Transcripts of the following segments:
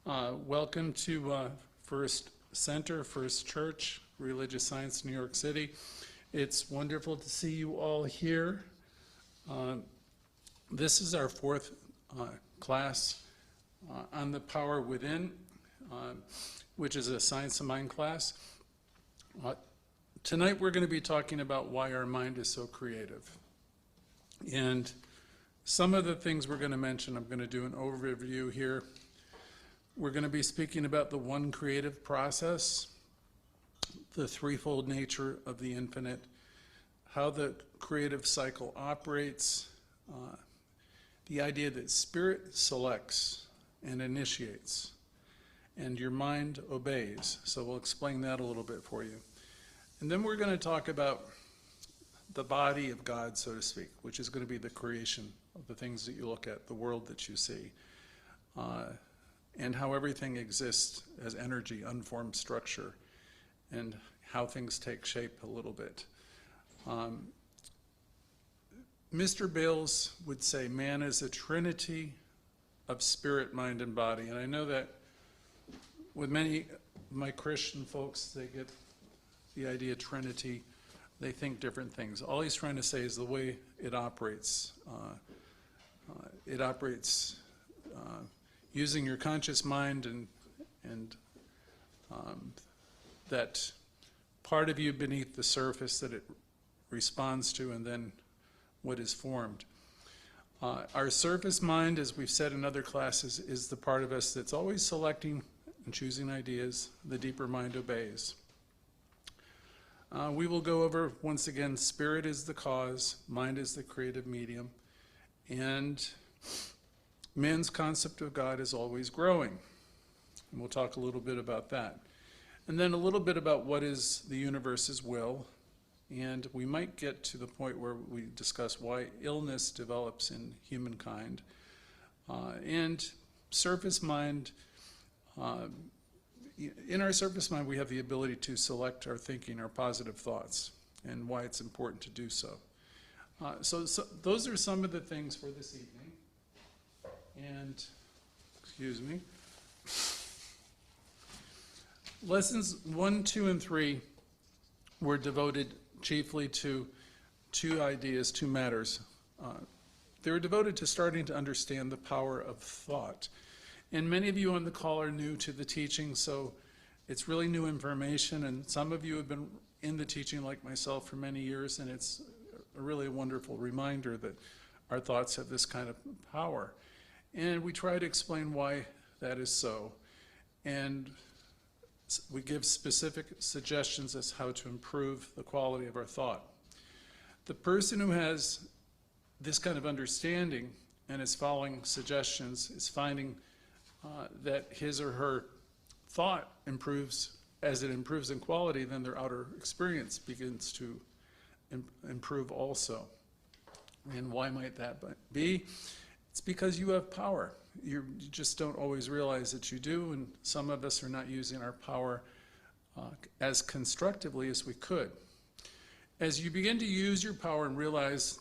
Welcome to First Center, First Church, Religious Science, New York City. It's wonderful to see you all here. This is our fourth class on the power within, which is a science of mind class. Tonight we're going to be talking about why our mind is so creative. And some of the things we're going to mention, I'm going to do an overview here. We're going to be speaking about the one creative process, the threefold nature of the infinite, how the creative cycle operates, the idea that spirit selects and initiates, and your mind obeys. So we'll explain that a little bit for you. And then we're going to talk about the body of God, so to speak, which is going to be the creation of the things that you look at, the world that you see. And how everything exists as energy, unformed structure, and how things take shape a little bit. Mr. Bales would say man is a trinity of spirit, mind, and body. And I know that with many of my Christian folks, they get the idea trinity, they think different things. All he's trying to say is the way it operates. Using your conscious mind and that part of you beneath the surface that it responds to, and then what is formed. Our surface mind, as we've said in other classes, is the part of us that's always selecting and choosing ideas. The deeper mind obeys. We will go over, once again, spirit is the cause, mind is the creative medium, and man's concept of God is always growing. And we'll talk a little bit about that. And then a little bit about what is the universe's will. And we might get to the point where we discuss why illness develops in humankind. And surface mind, in our surface mind, we have the ability to select our thinking, our positive thoughts, and why it's important to do so. So those are some of the things for this evening. And, excuse me, lessons 1, 2, and 3 were devoted chiefly to two ideas, two matters. They were devoted to starting to understand the power of thought. And many of you on the call are new to the teaching, so it's really new information, and some of you have been in the teaching like myself for many years, and it's a really wonderful reminder that our thoughts have this kind of power. And we try to explain why that is so. And we give specific suggestions as how to improve the quality of our thought. The person who has this kind of understanding and is following suggestions is finding that his or her thought improves. As it improves in quality, then their outer experience begins to improve also. And why might that be? It's because you have power. You just don't always realize that you do, and some of us are not using our power as constructively as we could. As you begin to use your power and realize,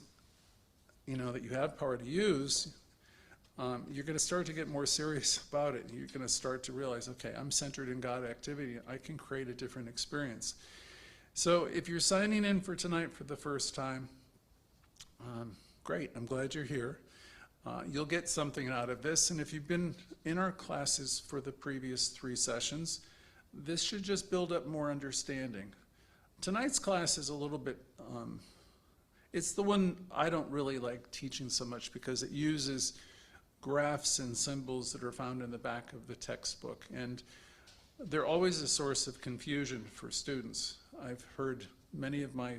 that you have power to use, you're going to start to get more serious about it. You're going to start to realize, okay, I'm centered in God activity. I can create a different experience. So if you're signing in for tonight for the first time, great, I'm glad you're here. You'll get something out of this, and if you've been in our classes for the previous 3 sessions, this should just build up more understanding. Tonight's class is a little bit, it's the one I don't really like teaching so much because it uses graphs and symbols that are found in the back of the textbook, and they're always a source of confusion for students. I've heard many of my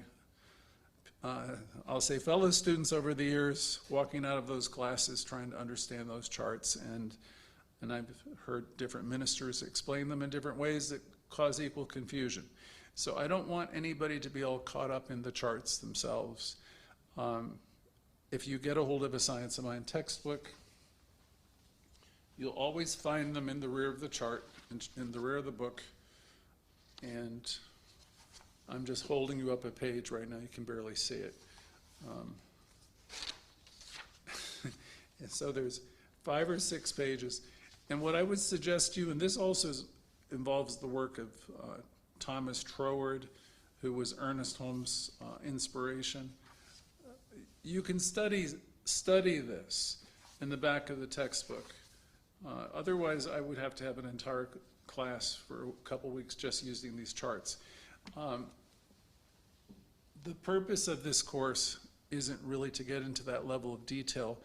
I'll say fellow students over the years walking out of those classes trying to understand those charts, and I've heard different ministers explain them in different ways that cause equal confusion. So I don't want anybody to be all caught up in the charts themselves. If you get a hold of a Science of Mind textbook, you'll always find them in the rear of the chart, in the rear of the book, and I'm just holding you up a page right now. You can barely see it. And so there's 5 or 6 pages. And what I would suggest to you, and this also involves the work of Thomas Troward, who was Ernest Holmes' inspiration. You can study this in the back of the textbook. Otherwise, I would have to have an entire class for a couple weeks just using these charts. The purpose of this course isn't really to get into that level of detail,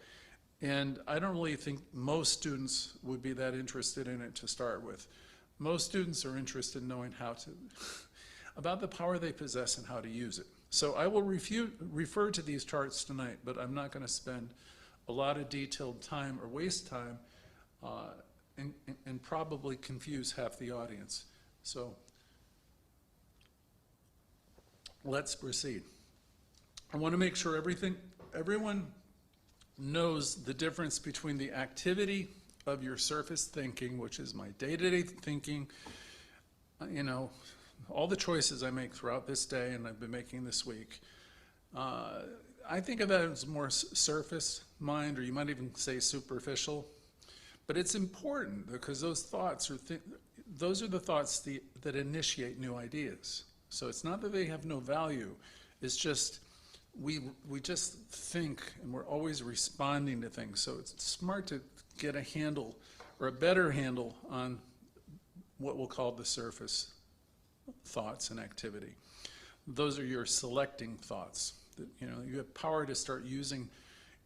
and I don't really think most students would be that interested in it to start with. Most students are interested in knowing about the power they possess and how to use it. So I will refer to these charts tonight, but I'm not going to spend a lot of detailed time or waste time and probably confuse half the audience. So let's proceed. I want to make sure everyone knows the difference between the activity of your surface thinking, which is my day-to-day thinking, all the choices I make throughout this day and I've been making this week. I think of that as more surface mind, or you might even say superficial. But it's important because those thoughts those are the thoughts that initiate new ideas. So it's not that they have no value. It's just we just think, and we're always responding to things. So it's smart to get a handle, or a better handle, on what we'll call the surface thoughts and activity. Those are your selecting thoughts. You have power to start using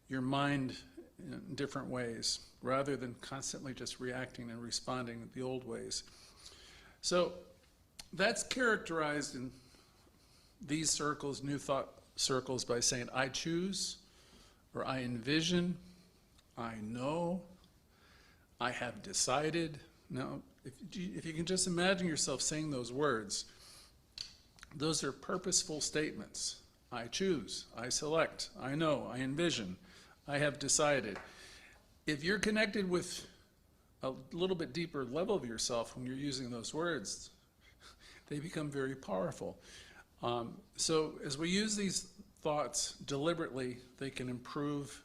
your mind in different ways, rather than constantly just reacting and responding the old ways. So that's characterized in these circles, new thought circles, by saying I choose, or I envision, I know, I have decided. Now, if you can just imagine yourself saying those words, those are purposeful statements. I choose, I select, I know, I envision, I have decided. If you're connected with a little bit deeper level of yourself when you're using those words, they become very powerful. So as we use these thoughts deliberately, they can improve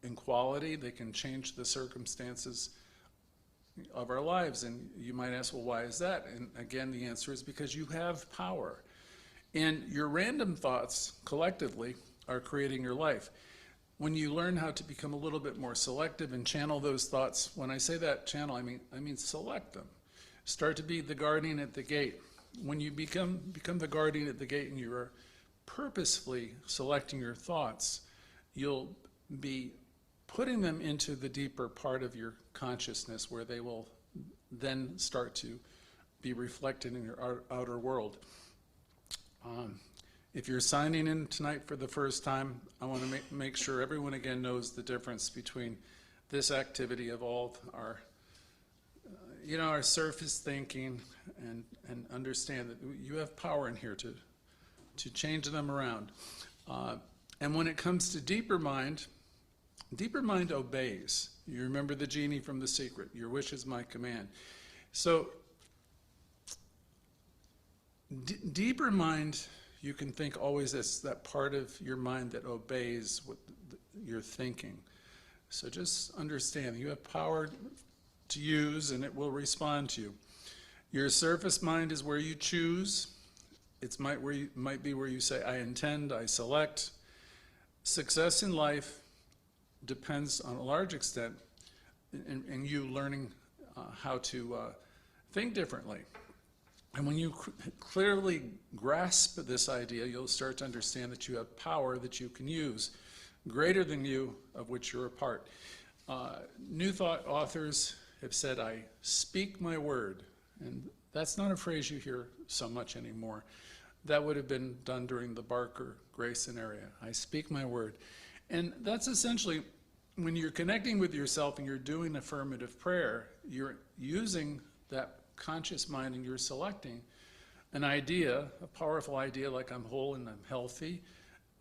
in quality, they can change the circumstances of our lives. And you might ask, well, why is that? And again, the answer is because you have power. And your random thoughts collectively are creating your life. When you learn how to become a little bit more selective and channel those thoughts, when I say that channel, I mean select them. Start to be the guardian at the gate. When you become the guardian at the gate and you are purposefully selecting your thoughts, you'll be putting them into the deeper part of your consciousness, where they will then start to be reflected in your outer world. If you're signing in tonight for the first time, I want to make sure everyone again knows the difference between this activity of all our, our surface thinking, and understand that you have power in here to change them around. And when it comes to deeper mind obeys. You remember the genie from The Secret, your wish is my command. So deeper mind, you can think always as that part of your mind that obeys what you're thinking. So just understand you have power to use, and it will respond to you. Your surface mind is where you choose. It might be where you say, I intend, I select. Success in life depends on a large extent in you learning how to think differently. And when you clearly grasp this idea, you'll start to understand that you have power that you can use, greater than you, of which you're a part. New Thought authors have said, I speak my word. And that's not a phrase you hear so much anymore. That would have been done during the Barker Grayson area. I speak my word. And that's essentially, when you're connecting with yourself and you're doing affirmative prayer, you're using that conscious mind and you're selecting an idea, a powerful idea like I'm whole and I'm healthy,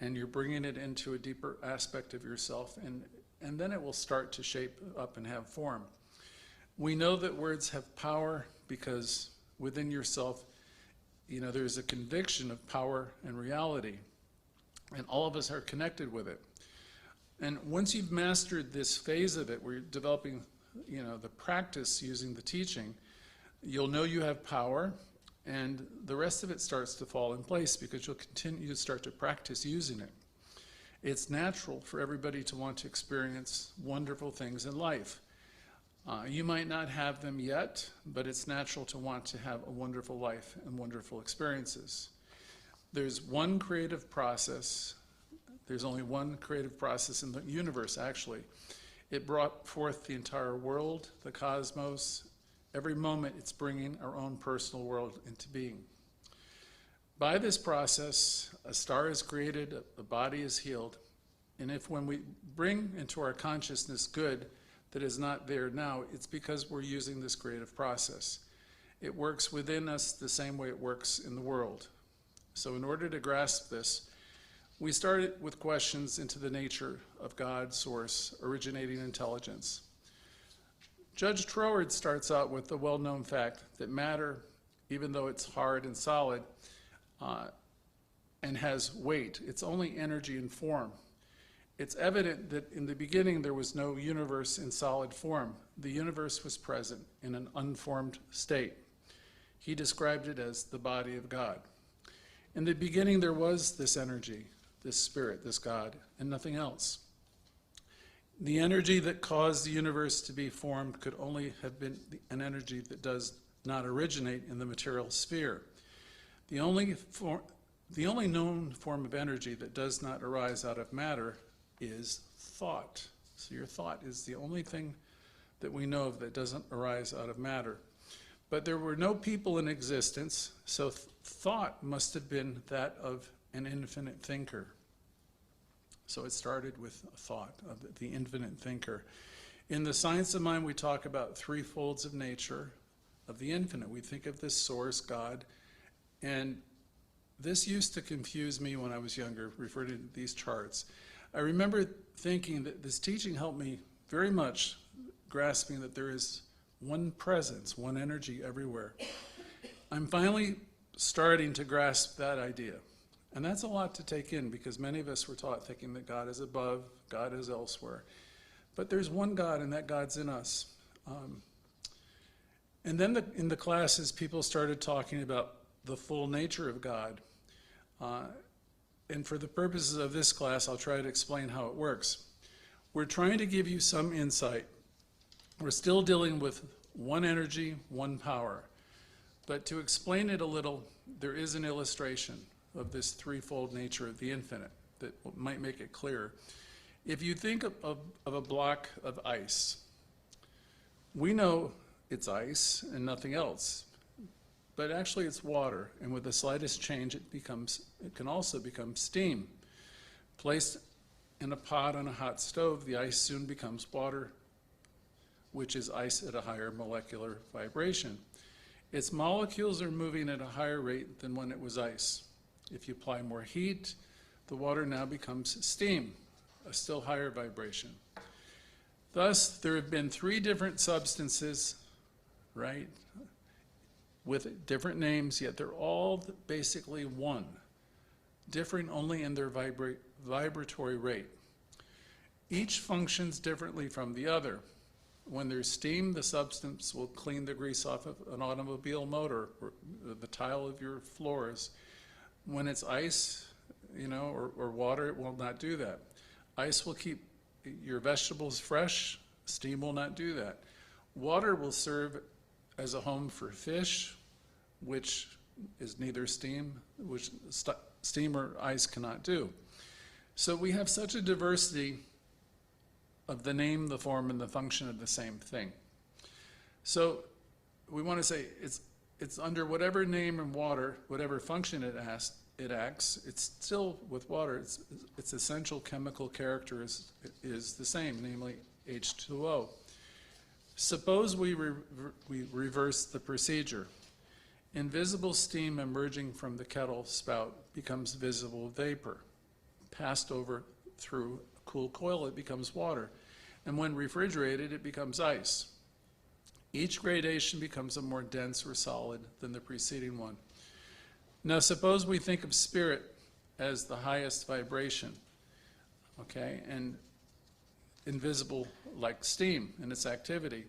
and you're bringing it into a deeper aspect of yourself, and then it will start to shape up and have form. We know that words have power because within yourself, there's a conviction of power and reality, and all of us are connected with it. And once you've mastered this phase of it, where you're developing the practice using the teaching, you'll know you have power, and the rest of it starts to fall in place because you'll continue to start to practice using it. It's natural for everybody to want to experience wonderful things in life. You might not have them yet, but it's natural to want to have a wonderful life and wonderful experiences. There's one creative process. There's only one creative process in the universe, actually. It brought forth the entire world, the cosmos. Every moment it's bringing our own personal world into being. By this process, a star is created, a body is healed, and if when we bring into our consciousness good that is not there now, it's because we're using this creative process. It works within us the same way it works in the world. So in order to grasp this, we started with questions into the nature of God, source, originating intelligence. Judge Troward starts out with the well-known fact that matter, even though it's hard and solid, and has weight, it's only energy and form. It's evident that in the beginning there was no universe in solid form. The universe was present in an unformed state. He described it as the body of God. In the beginning there was this energy, this spirit, this God, and nothing else. The energy that caused the universe to be formed could only have been an energy that does not originate in the material sphere. The only known form of energy that does not arise out of matter is thought. So your thought is the only thing that we know of that doesn't arise out of matter. But there were no people in existence, so thought must have been that of an infinite thinker. So it started with a thought of the infinite thinker. In the science of mind, we talk about three folds of nature of the infinite. We think of this source, God, and this used to confuse me when I was younger, referred to these charts. I remember thinking that this teaching helped me very much, grasping that there is one presence, one energy everywhere. I'm finally starting to grasp that idea. And that's a lot to take in because many of us were taught thinking that God is above, God is elsewhere. But there's one God and that God's in us. And then in the classes, people started talking about the full nature of God. And for the purposes of this class, I'll try to explain how it works. We're trying to give you some insight. We're still dealing with one energy, one power. But to explain it a little, there is an illustration of this threefold nature of the infinite that might make it clearer. If you think of a block of ice, we know it's ice and nothing else, but actually it's water, and with the slightest change it can also become steam. Placed in a pot on a hot stove, the ice soon becomes water, which is ice at a higher molecular vibration. Its molecules are moving at a higher rate than when it was ice. If you apply more heat, the water now becomes steam, a still higher vibration. Thus, there have been three different substances, right, with different names, yet they're all basically one, differing only in their vibratory rate. Each functions differently from the other. When there's steam, the substance will clean the grease off of an automobile motor or the tile of your floors. When it's ice, or water, it will not do that. Ice will keep your vegetables fresh. Steam will not do that. Water will serve as a home for fish, which is neither steam, which steam or ice cannot do. So we have such a diversity of the name, the form, and the function of the same thing. So we want to say it's under whatever name and water, whatever function it acts, it's still with water, its essential chemical character is the same, namely H2O. Suppose we reverse the procedure. Invisible steam emerging from the kettle spout becomes visible vapor. Passed over through a cool coil, it becomes water. And when refrigerated, it becomes ice. Each gradation becomes a more dense or solid than the preceding one. Now suppose we think of spirit as the highest vibration, okay? And invisible like steam in its activity.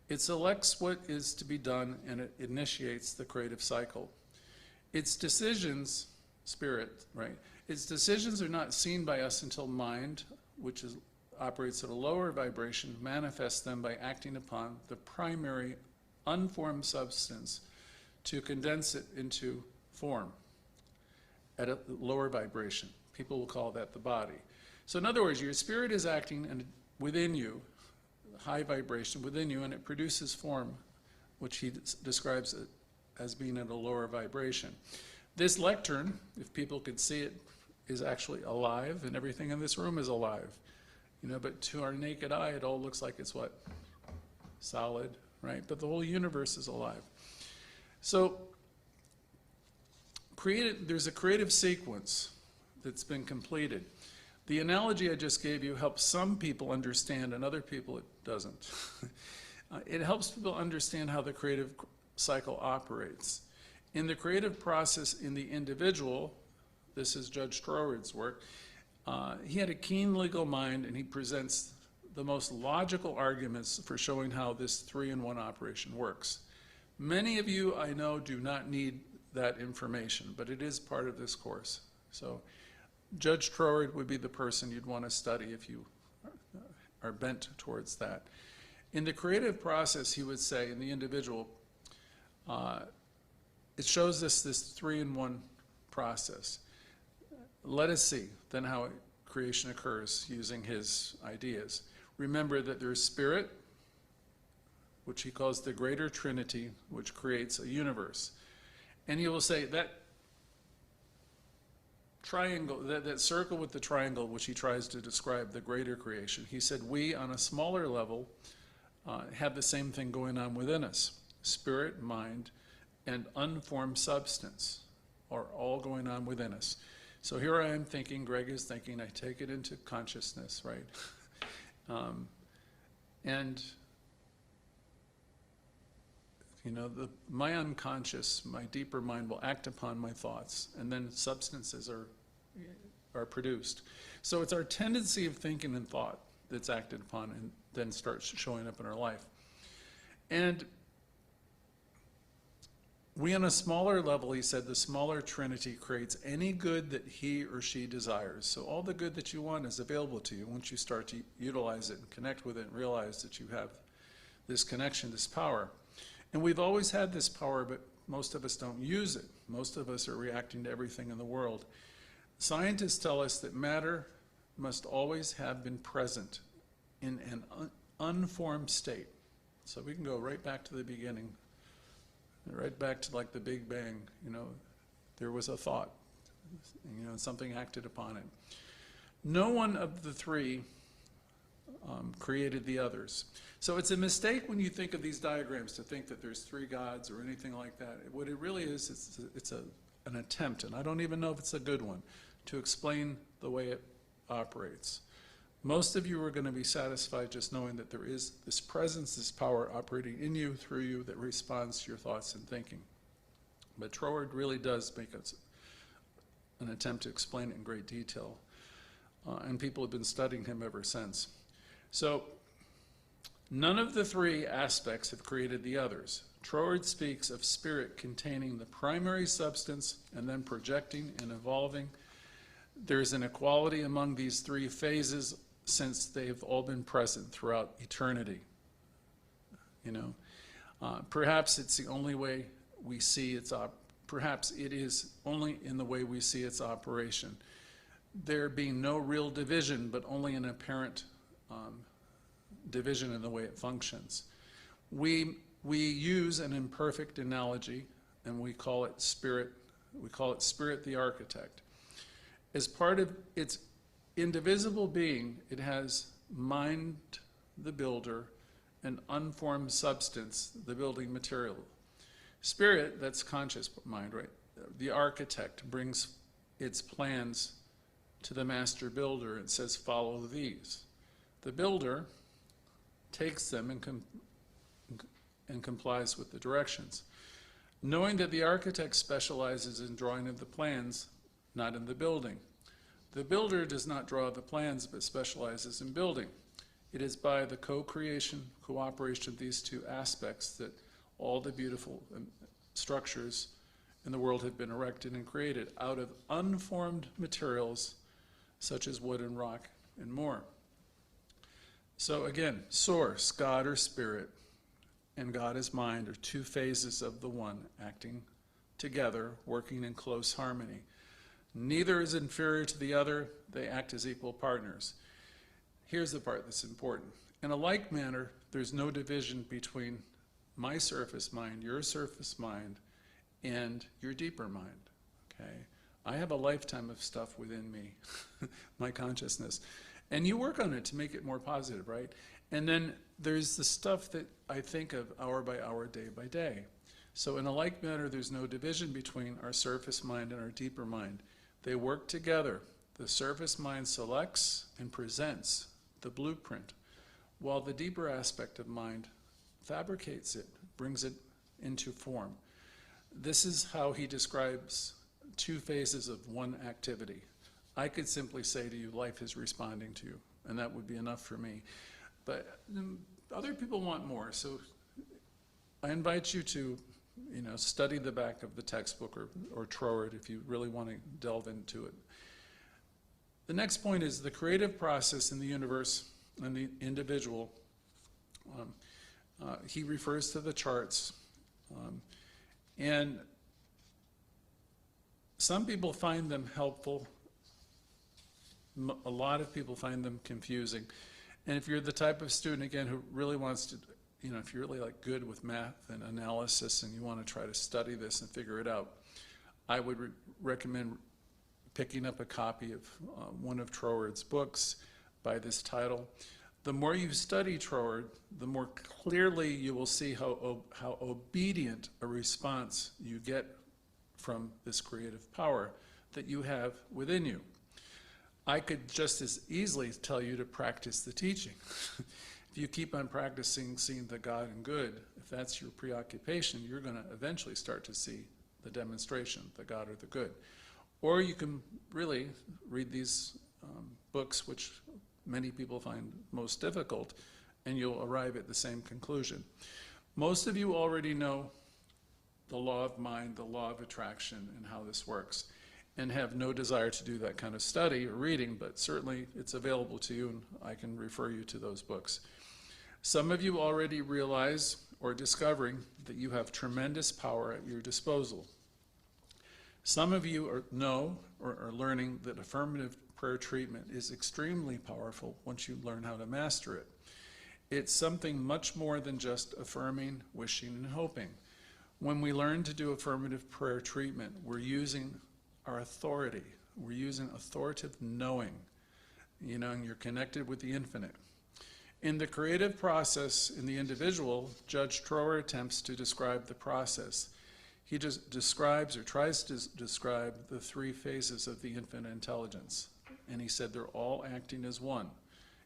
It selects what is to be done and it initiates the creative cycle. Its decisions, spirit, right? Its decisions are not seen by us until mind, which operates at a lower vibration, manifests them by acting upon the primary unformed substance to condense it into form at a lower vibration. People will call that the body. So in other words, your spirit is acting within you, high vibration within you, and it produces form, which he describes it as being at a lower vibration. This lectern, if people could see it, is actually alive, and everything in this room is alive. You know, but to our naked eye, it all looks like it's what? Solid, right? But the whole universe is alive. So there's a creative sequence that's been completed. The analogy I just gave you helps some people understand, and other people it doesn't. It helps people understand how the creative cycle operates. In the creative process in the individual, this is Judge Troward's work, he had a keen legal mind, and he presents the most logical arguments for showing how this 3-in-1 operation works. Many of you, I know, do not need that information, but it is part of this course. So Judge Troward would be the person you'd want to study if you are bent towards that. In the creative process, he would say, in the individual, it shows us this 3-in-1 process. Let us see then how creation occurs using his ideas. Remember that there is spirit, which he calls the greater Trinity, which creates a universe. And he will say that triangle, that circle with the triangle, which he tries to describe the greater creation, he said we, on a smaller level, have the same thing going on within us. Spirit, mind, and unformed substance are all going on within us. So here I am thinking, Greg is thinking, I take it into consciousness, right? And you know, my unconscious, my deeper mind will act upon my thoughts, and then substances are produced. So it's our tendency of thinking and thought that's acted upon and then starts showing up in our life. And we, on a smaller level, he said, the smaller Trinity creates any good that he or she desires. So all the good that you want is available to you once you start to utilize it and connect with it and realize that you have this connection, this power. And we've always had this power, but most of us don't use it. Most of us are reacting to everything in the world. Scientists tell us that matter must always have been present in an unformed state. So we can go right back to the beginning, right back to like the Big Bang. You know, there was a thought, you know, and something acted upon it. No one of the three created the others. So it's a mistake when you think of these diagrams to think that there's 3 gods or anything like that. What it really is, it's an attempt, and I don't even know if it's a good one, to explain the way it operates. Most of you are going to be satisfied just knowing that there is this presence, this power operating in you, through you, that responds to your thoughts and thinking. But Troward really does make an attempt to explain it in great detail, and people have been studying him ever since. So none of the 3 aspects have created the others. Troward speaks of spirit containing the primary substance and then projecting and evolving. There's an equality among these 3 phases since they've all been present throughout eternity. You know, perhaps it's the only way we see perhaps it is only in the way we see its operation. There being no real division, but only an apparent division in the way it functions. We use an imperfect analogy, and we call it spirit. We call it spirit the architect. As part of its indivisible being, it has mind, the builder, and unformed substance, the building material. Spirit, that's conscious mind, right? The architect brings its plans to the master builder and says, follow these. The builder takes them and complies with the directions, knowing that the architect specializes in drawing of the plans, not in the building. The builder does not draw the plans, but specializes in building. It is by the co-creation, cooperation of these two aspects that all the beautiful structures in the world have been erected and created out of unformed materials such as wood and rock and more. So again, source, God or spirit, and God as mind are two phases of the one acting together, working in close harmony. Neither is inferior to the other, they act as equal partners. Here's the part that's important. In a like manner, there's no division between my surface mind, your surface mind, and your deeper mind, okay? I have a lifetime of stuff within me, my consciousness. And you work on it to make it more positive, right? And then there's the stuff that I think of hour by hour, day by day. So in a like manner, there's no division between our surface mind and our deeper mind. They work together. The surface mind selects and presents the blueprint, while the deeper aspect of mind fabricates it, brings it into form. This is how he describes two phases of one activity. I could simply say to you, life is responding to you, and that would be enough for me. But other people want more, so I invite you to, study the back of the textbook or Troward if you really want to delve into it. The next point is the creative process in the universe and the individual. He refers to the charts. And some people find them helpful. A lot of people find them confusing. And if you're the type of student, again, who really wants to, if you're really good with math and analysis and you want to try to study this and figure it out, I would recommend picking up a copy of one of Troward's books by this title. The more you study Troward, the more clearly you will see how obedient a response you get from this creative power that you have within you. I could just as easily tell you to practice the teaching. If you keep on practicing seeing the God and good, if that's your preoccupation, you're going to eventually start to see the demonstration, the God or the good. Or you can really read these books, which many people find most difficult, and you'll arrive at the same conclusion. Most of you already know the law of mind, the law of attraction, and how this works, and have no desire to do that kind of study or reading, but certainly it's available to you, and I can refer you to those books. Some of you already realize or are discovering that you have tremendous power at your disposal. Some of you know or are learning that affirmative prayer treatment is extremely powerful once you learn how to master it. It's something much more than just affirming, wishing, and hoping. When we learn to do affirmative prayer treatment, we're using our authority. We're using authoritative knowing, and you're connected with the infinite. In the creative process in the individual, Judge Trower attempts to describe the process. He just describes or tries to describe the three phases of the infinite intelligence. And he said they're all acting as one.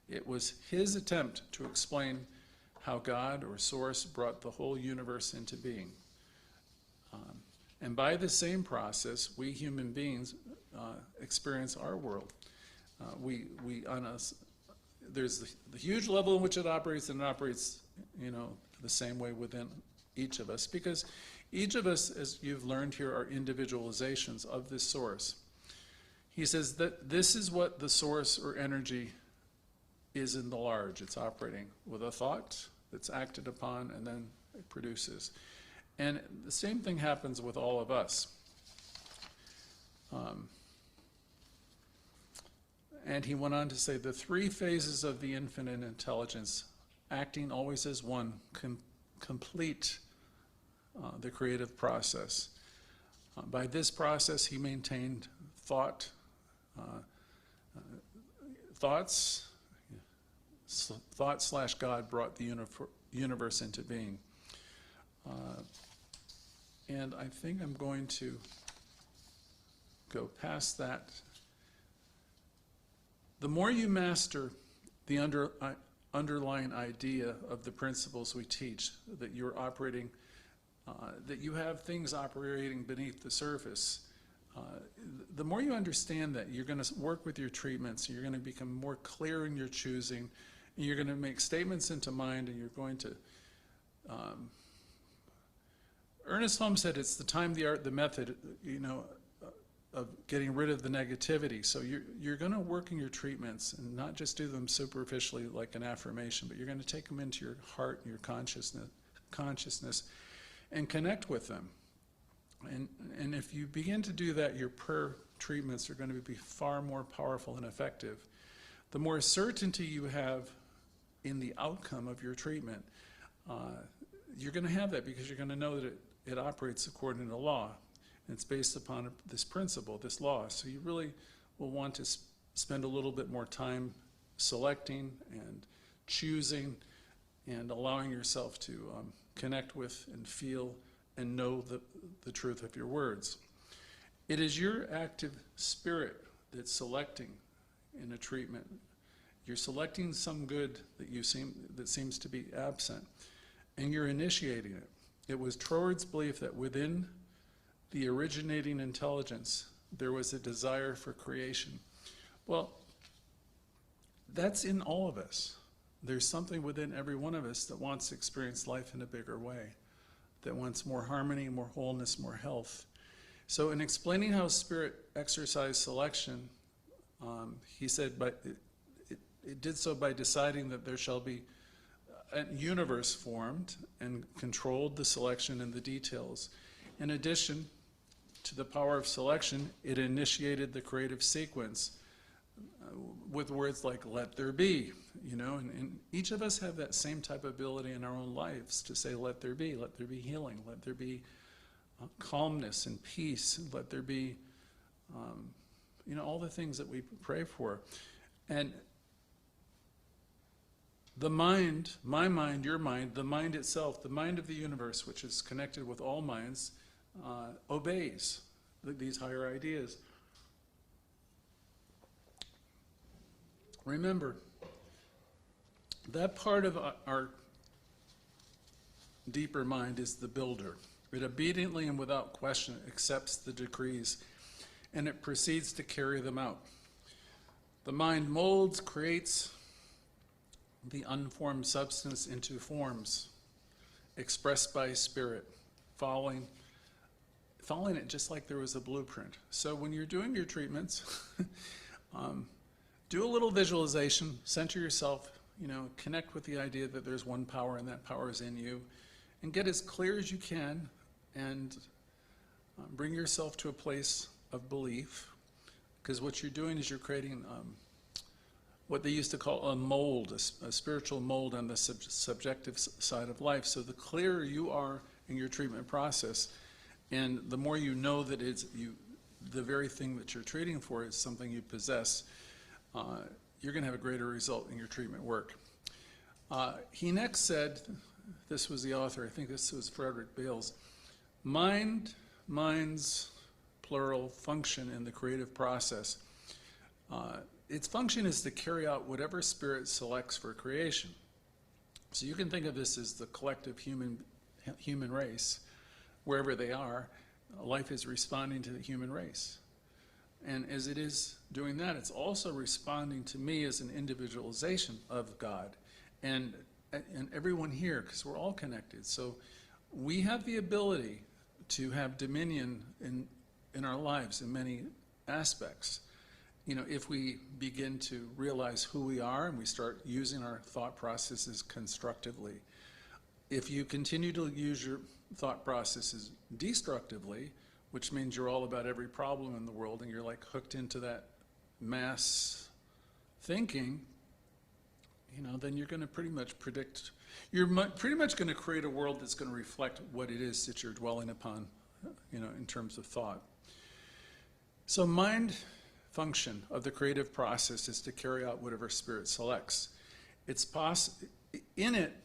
It was his attempt to explain how God or Source brought the whole universe into being. And by the same process, we human beings experience our world. There's the huge level in which it operates, and it operates, the same way within each of us, because each of us, as you've learned here, are individualizations of this source. He says that this is what the source or energy is in the large. It's operating with a thought that's acted upon and then it produces. And the same thing happens with all of us. And he went on to say the three phases of the infinite intelligence, acting always as one, complete the creative process. By this process, he maintained thoughts / God brought the universe into being. And I think I'm going to go past that. The more you master the underlying idea of the principles we teach, that you're operating, that you have things operating beneath the surface, the more you understand that, you're going to work with your treatments, you're going to become more clear in your choosing, And you're going to make statements into mind, and you're going to, Ernest Holmes said it's the time, the art, the method, of getting rid of the negativity. So you're going to work in your treatments and not just do them superficially like an affirmation, but you're going to take them into your heart and your consciousness and connect with them. And if you begin to do that, your prayer treatments are going to be far more powerful and effective. The more certainty you have in the outcome of your treatment, you're going to have that because you're going to know that it operates according to law. And it's based upon this principle, this law. So you really will want to spend a little bit more time selecting and choosing and allowing yourself to connect with and feel and know the truth of your words. It is your active spirit that's selecting in a treatment. You're selecting some good that seems to be absent, and you're initiating it. It was Trower's belief that within the originating intelligence there was a desire for creation. Well, that's in all of us. There's something within every one of us that wants to experience life in a bigger way, that wants more harmony, more wholeness, more health. So in explaining how spirit exercised selection, he said, but it did so by deciding that there shall be a universe formed and controlled the selection and the details. In addition to the power of selection, it initiated the creative sequence with words like "let there be," and each of us have that same type of ability in our own lives to say, let there be healing, let there be calmness and peace, let there be, all the things that we pray for. And the mind, my mind, your mind, the mind itself, the mind of the universe, which is connected with all minds, obeys these higher ideas. Remember, that part of our deeper mind is the builder. It obediently and without question accepts the decrees, and it proceeds to carry them out. The mind molds, creates the unformed substance into forms, expressed by spirit, following it just like there was a blueprint. So when you're doing your treatments, do a little visualization, center yourself, connect with the idea that there's one power and that power is in you, and get as clear as you can, and bring yourself to a place of belief, because what you're doing is you're creating what they used to call a mold, a spiritual mold on the subjective side of life. So the clearer you are in your treatment process, and the more you know that the very thing that you're treating for is something you possess, you're going to have a greater result in your treatment work. He next said, this was the author, I think this was Frederick Bales, mind's plural function in the creative process. Its function is to carry out whatever spirit selects for creation. So you can think of this as the collective human race. Wherever they are, life is responding to the human race. And as it is doing that, it's also responding to me as an individualization of God and everyone here, because we're all connected. So we have the ability to have dominion in our lives in many aspects. If we begin to realize who we are and we start using our thought processes constructively. If you continue to use your thought processes destructively, which means you're all about every problem in the world and you're like hooked into that mass thinking, then you're going to pretty much you're pretty much going to create a world that's going to reflect what it is that you're dwelling upon, in terms of thought. So mind function of the creative process is to carry out whatever spirit selects. In it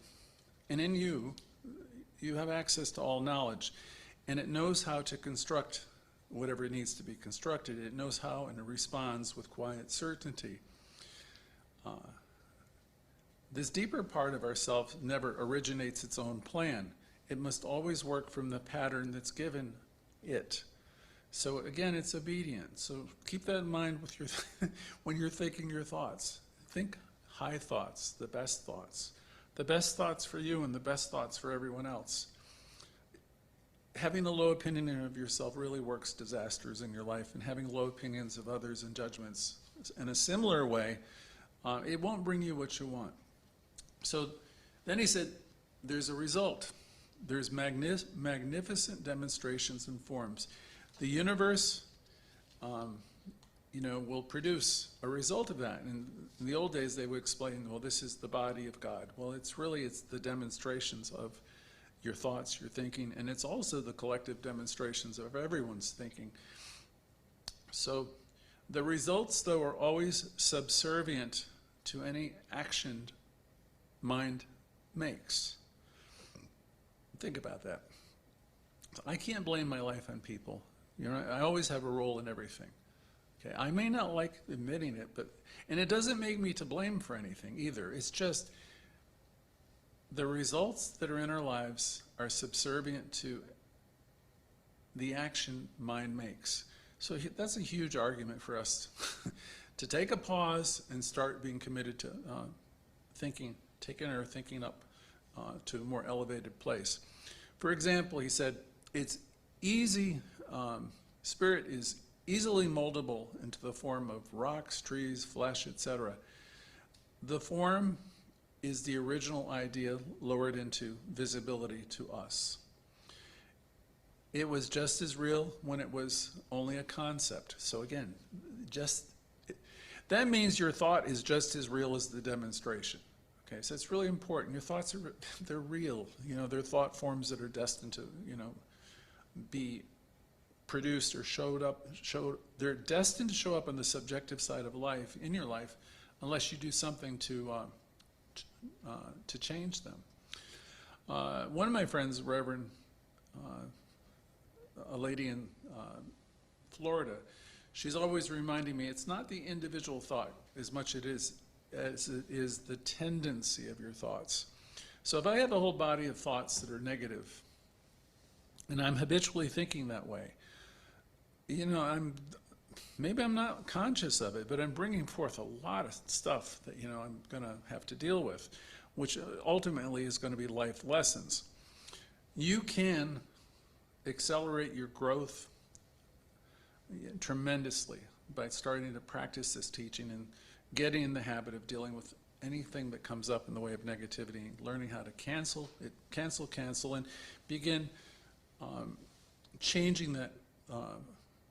and in you have access to all knowledge, and it knows how to construct whatever needs to be constructed. It knows how, and it responds with quiet certainty. This deeper part of ourself never originates its own plan. It must always work from the pattern that's given it. So again, it's obedient. So keep that in mind with when you're thinking your thoughts. Think high thoughts, the best thoughts for you and the best thoughts for everyone else. Having a low opinion of yourself really works disasters in your life, and having low opinions of others and judgments in a similar way, it won't bring you what you want. So then he said, there's a result. There's magnificent demonstrations and forms. The universe, will produce a result of that. And in the old days, they would explain, well, this is the body of God. Well, it's the demonstrations of your thoughts, your thinking, and it's also the collective demonstrations of everyone's thinking. So the results, though, are always subservient to any action mind makes. Think about that. I can't blame my life on people. I always have a role in everything. Okay, I may not like admitting it, and it doesn't make me to blame for anything either. It's just the results that are in our lives are subservient to the action mind makes. So that's a huge argument for us to take a pause and start being committed to taking our thinking up to a more elevated place. For example, he said, it's easy, spirit is easily moldable into the form of rocks, trees, flesh, etc. The form is the original idea lowered into visibility to us. It was just as real when it was only a concept. So again, that means your thought is just as real as the demonstration. Okay, so it's really important. Your thoughts they're real. They're thought forms that are destined to, be produced or they're destined to show up on the subjective side of life, in your life, unless you do something to change them. One of my friends, Reverend, a lady in Florida, she's always reminding me it's not the individual thought as much as it is the tendency of your thoughts. So if I have a whole body of thoughts that are negative, and I'm habitually thinking that way, maybe I'm not conscious of it, but I'm bringing forth a lot of stuff that, I'm going to have to deal with, which ultimately is going to be life lessons. You can accelerate your growth tremendously by starting to practice this teaching and getting in the habit of dealing with anything that comes up in the way of negativity, learning how to cancel, and begin changing that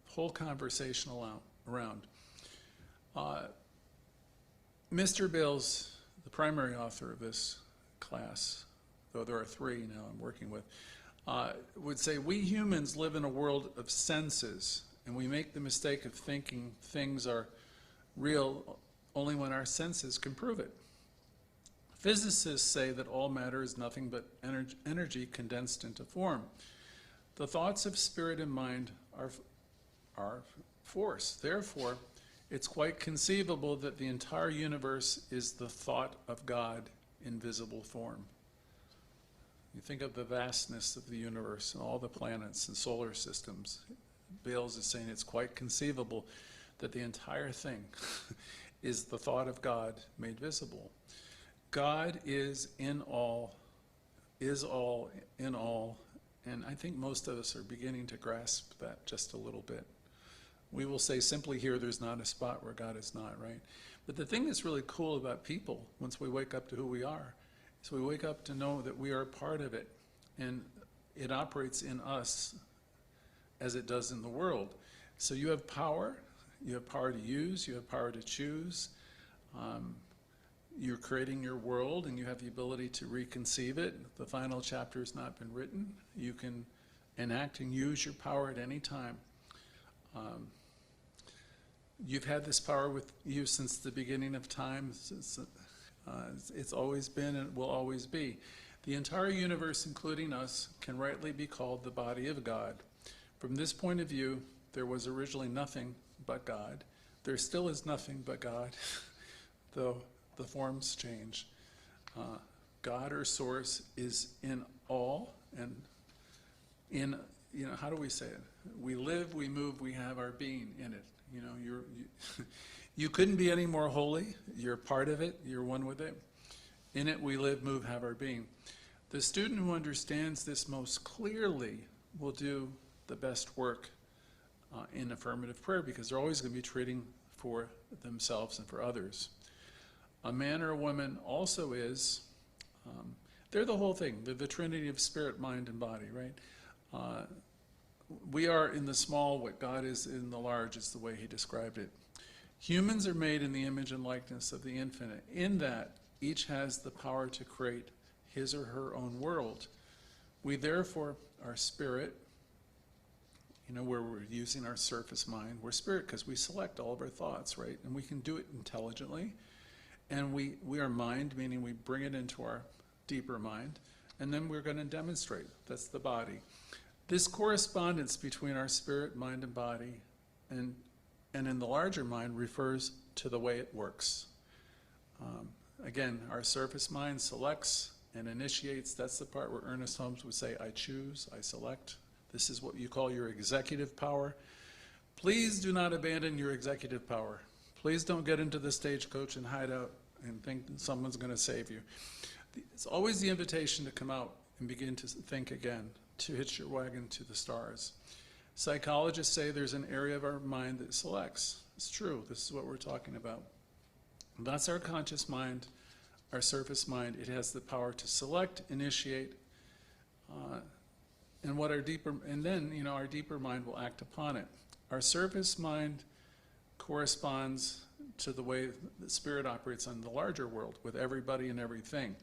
whole conversation around. Mr. Bales, the primary author of this class, though there are 3 now I'm working with, would say we humans live in a world of senses, and we make the mistake of thinking things are real only when our senses can prove it. Physicists say that all matter is nothing but energy condensed into form. The thoughts of spirit and mind are force. Therefore, it's quite conceivable that the entire universe is the thought of God in visible form. You think of the vastness of the universe and all the planets and solar systems. Bales is saying it's quite conceivable that the entire thing is the thought of God made visible. God is in all, is all in all, and I think most of us are beginning to grasp that just a little bit. We will say simply here, there's not a spot where God is not, right? But the thing that's really cool about people, once we wake up to who we are, is we wake up to know that we are part of it, and it operates in us as it does in the world. So you have power to use, you have power to choose. You're creating your world, and you have the ability to reconceive it. The final chapter has not been written. You can enact and use your power at any time. You've had this power with you since the beginning of time. It's always been and will always be. The entire universe, including us, can rightly be called the body of God. From this point of view, there was originally nothing but God. There still is nothing but God, though the forms change. God or source is in all, and in, how do we say it? We live, we move, we have our being in it. You couldn't be any more holy. You're part of it. You're one with it. In it we live, move, have our being. The student who understands this most clearly will do the best work in affirmative prayer, because they're always going to be treating for themselves and for others. A man or a woman also is, they're the whole thing. They're the trinity of spirit, mind, and body, right? We are in the small what God is in the large, is the way he described it. Humans are made in the image and likeness of the infinite, in that each has the power to create his or her own world. We therefore are spirit, where we're using our surface mind. We're spirit because we select all of our thoughts, right? And we can do it intelligently. And we are mind, meaning we bring it into our deeper mind, and then we're going to demonstrate. That's the body. This correspondence between our spirit, mind, and body, and in the larger mind, refers to the way it works. Again, our surface mind selects and initiates. That's the part where Ernest Holmes would say, I choose, I select. This is what you call your executive power. Please do not abandon your executive power. Please don't get into the stagecoach and hide out and think someone's going to save you. It's always the invitation to come out and begin to think again, to hitch your wagon to the stars. Psychologists say there's an area of our mind that selects. It's true. This is what we're talking about. That's our conscious mind, our surface mind. It has the power to select, initiate, and then our deeper mind will act upon it. Our surface mind corresponds to the way the spirit operates on the larger world with everybody and everything.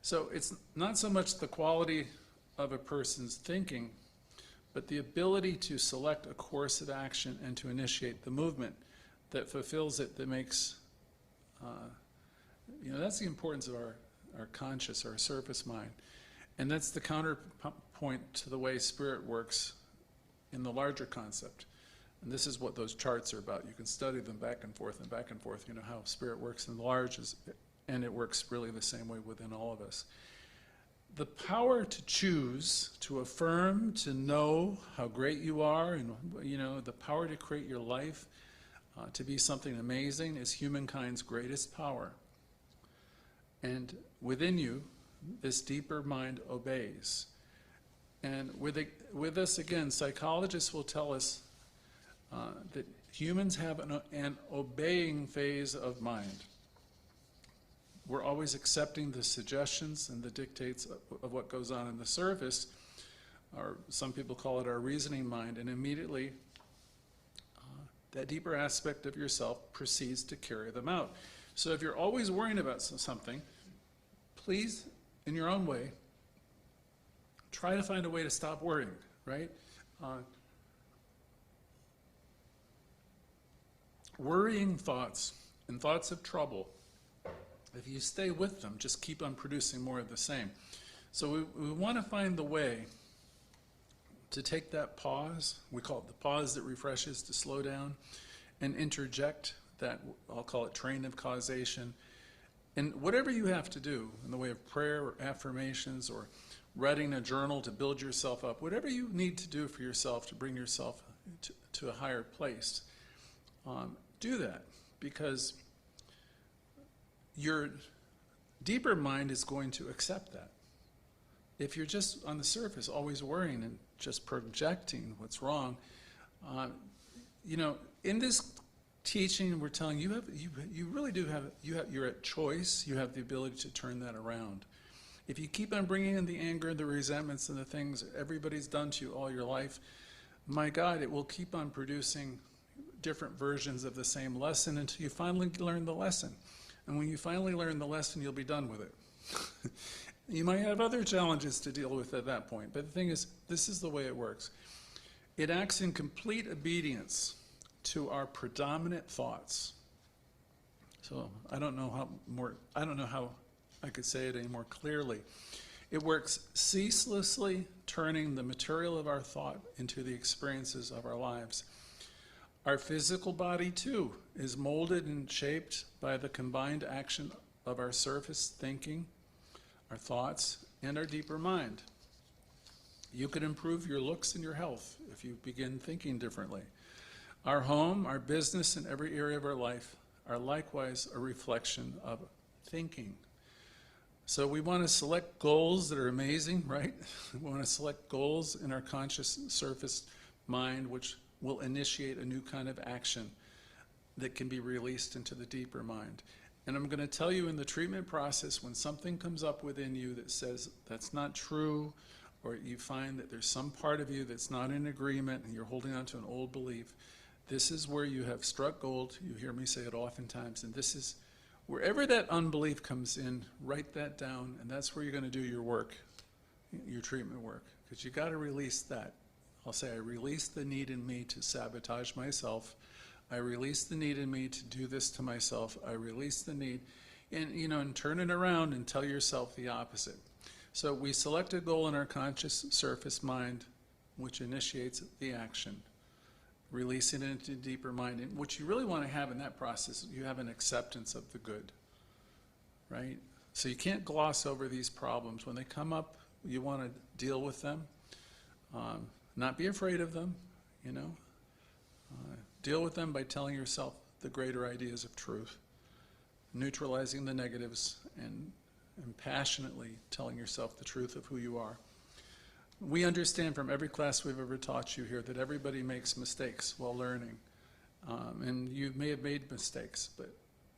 So it's not so much the quality of a person's thinking, but the ability to select a course of action and to initiate the movement that fulfills it, that makes, that's the importance of our conscious, our surface mind. And that's the counterpoint to the way spirit works in the larger concept. And this is what those charts are about. You can study them back and forth, how spirit works in the large, and it works really the same way within all of us. The power to choose, to affirm, to know how great you are, and the power to create your life to be something amazing is humankind's greatest power. And within you, this deeper mind obeys. And with us, again, psychologists will tell us that humans have an obeying phase of mind. We're always accepting the suggestions and the dictates of what goes on in the surface, or some people call it our reasoning mind, and immediately that deeper aspect of yourself proceeds to carry them out. So if you're always worrying about something, please, in your own way, try to find a way to stop worrying, right? Worrying thoughts and thoughts of trouble, if you stay with them, just keep on producing more of the same. So we want to find the way to take that pause, we call it the pause that refreshes, to slow down and interject that, I'll call it train of causation. And whatever you have to do in the way of prayer or affirmations or writing a journal to build yourself up, whatever you need to do for yourself to bring yourself to a higher place, do that, because your deeper mind is going to accept that. If you're just on the surface always worrying and just projecting what's wrong, in this teaching we're telling you, you really do have, you're at choice, you have the ability to turn that around. If you keep on bringing in the anger, the resentments, and the things everybody's done to you all your life, my God, it will keep on producing different versions of the same lesson until you finally learn the lesson. And when you finally learn the lesson, you'll be done with it. You might have other challenges to deal with at that point, but the thing is, this is the way it works. It acts in complete obedience to our predominant thoughts. So I don't know how I could say it any more clearly. It works ceaselessly turning the material of our thought into the experiences of our lives. Our physical body, too, is molded and shaped by the combined action of our surface thinking, our thoughts, and our deeper mind. You can improve your looks and your health if you begin thinking differently. Our home, our business, and every area of our life are likewise a reflection of thinking. So we want to select goals that are amazing, right? We want to select goals in our conscious surface mind, which will initiate a new kind of action that can be released into the deeper mind. And I'm going to tell you in the treatment process, when something comes up within you that says that's not true, or you find that there's some part of you that's not in agreement and you're holding on to an old belief, this is where you have struck gold. You hear me say it oftentimes, and this is wherever that unbelief comes in, write that down, and that's where you're going to do your work, your treatment work, because you got to release that. I'll say, I release the need in me to sabotage myself. I release the need in me to do this to myself. I release the need, and turn it around and tell yourself the opposite. So we select a goal in our conscious surface mind, which initiates the action, releasing it into deeper mind. And what you really want to have in that process, you have an acceptance of the good, right? So you can't gloss over these problems. When they come up, you want to deal with them, not be afraid of them, deal with them by telling yourself the greater ideas of truth, neutralizing the negatives, and passionately telling yourself the truth of who you are. We understand from every class we've ever taught you here that everybody makes mistakes while learning. And you may have made mistakes, but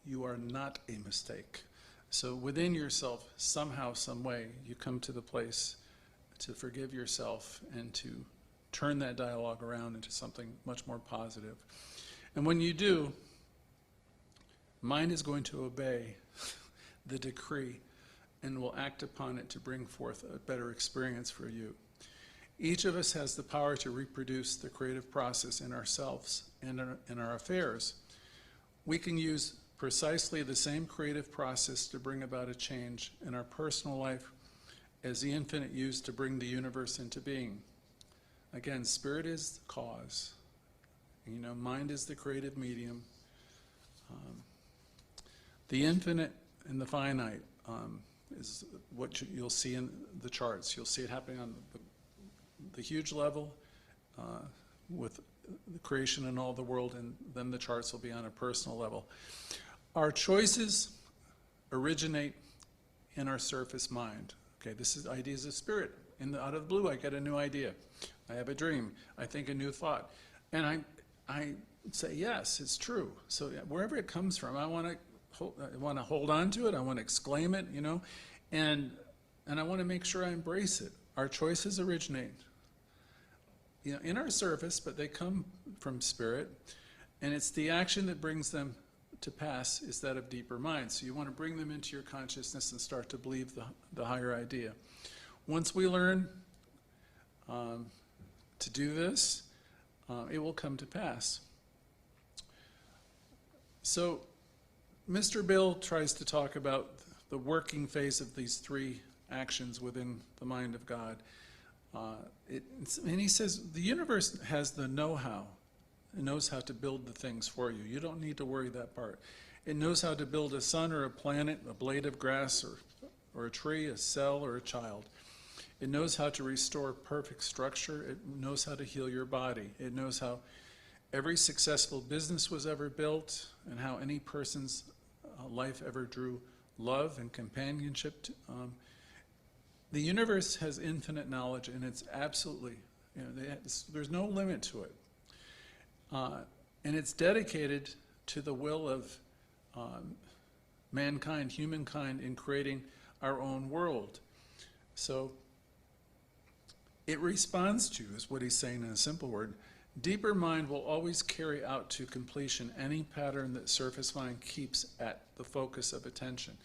you are not a mistake. So within yourself, somehow, some way, you come to the place to forgive yourself and to turn that dialogue around into something much more positive. And when you do, mind is going to obey the decree and will act upon it to bring forth a better experience for you. Each of us has the power to reproduce the creative process in ourselves and in our affairs. We can use precisely the same creative process to bring about a change in our personal life as the infinite used to bring the universe into being. Again, spirit is the cause. Mind is the creative medium. The infinite and the finite is what you'll see in the charts. You'll see it happening on the huge level with the creation and all the world, and then the charts will be on a personal level. Our choices originate in our surface mind. Okay, this is ideas of spirit. Out of the blue, I get a new idea. I have a dream. I think a new thought. And I say, yes, it's true. So wherever it comes from, I want to hold on to it. I want to exclaim it, and I want to make sure I embrace it. Our choices originate in our surface, but they come from spirit, and it's the action that brings them to pass is that of deeper mind. So you want to bring them into your consciousness and start to believe the higher idea. Once we learn to do this, it will come to pass. So Mr. Bill tries to talk about the working phase of these three actions within the mind of God. And he says the universe has the know-how. It knows how to build the things for you. You don't need to worry that part. It knows how to build a sun or a planet, a blade of grass or a tree, a cell or a child. It knows how to restore perfect structure. It knows how to heal your body. It knows how every successful business was ever built and how any person's life ever drew love and companionship. The universe has infinite knowledge, and it's absolutely, there's no limit to it. And it's dedicated to the will of mankind, humankind, in creating our own world. So it responds to, is what he's saying in a simple word, deeper mind will always carry out to completion any pattern that surface mind keeps at the focus of attention.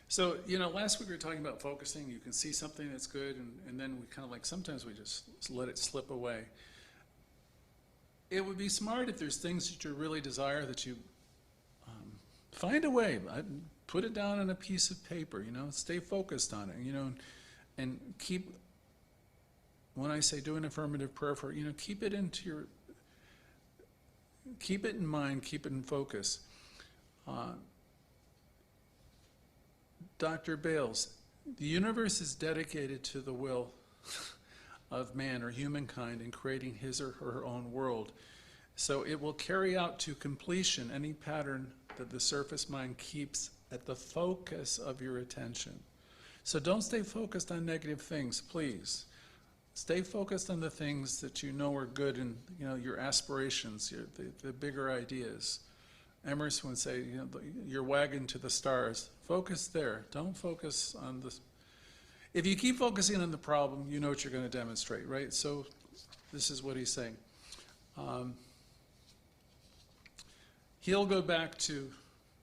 So, last week we were talking about focusing. You can see something that's good, and then we kind of sometimes we just let it slip away. It would be smart if there's things that you really desire that you find a way. Put it down on a piece of paper, stay focused on it, and keep, when I say do an affirmative prayer for, keep it keep it in mind, keep it in focus. Dr. Bales, the universe is dedicated to the will of man or humankind in creating his or her own world. So it will carry out to completion any pattern that the surface mind keeps at the focus of your attention. So don't stay focused on negative things, please. Stay focused on the things that you know are good and your aspirations, the bigger ideas. Emerson would say, your wagon to the stars. Focus there. Don't focus on the. If you keep focusing on the problem, you know what you're going to demonstrate, right? So this is what he's saying. He'll go back to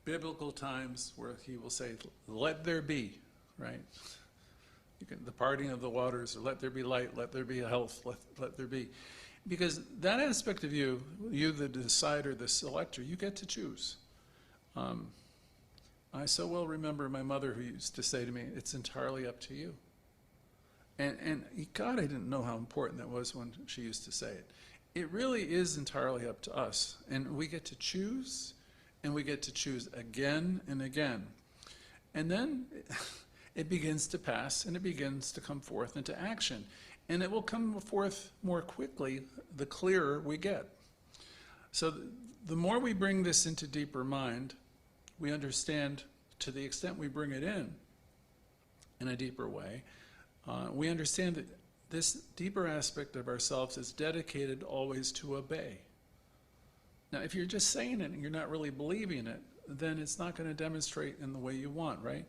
biblical times where he will say, let there be, right? The parting of the waters, or let there be light, let there be health, let there be. Because that aspect of you the decider, the selector, you get to choose. I so well remember my mother who used to say to me, it's entirely up to you. And God, I didn't know how important that was when she used to say it. It really is entirely up to us. And we get to choose, and we get to choose again and again. And then it begins to pass, and it begins to come forth into action. And it will come forth more quickly the clearer we get. So the more we bring this into deeper mind, we understand, to the extent we bring it in a deeper way, we understand that this deeper aspect of ourselves is dedicated always to obey. Now, if you're just saying it and you're not really believing it, then it's not going to demonstrate in the way you want, right?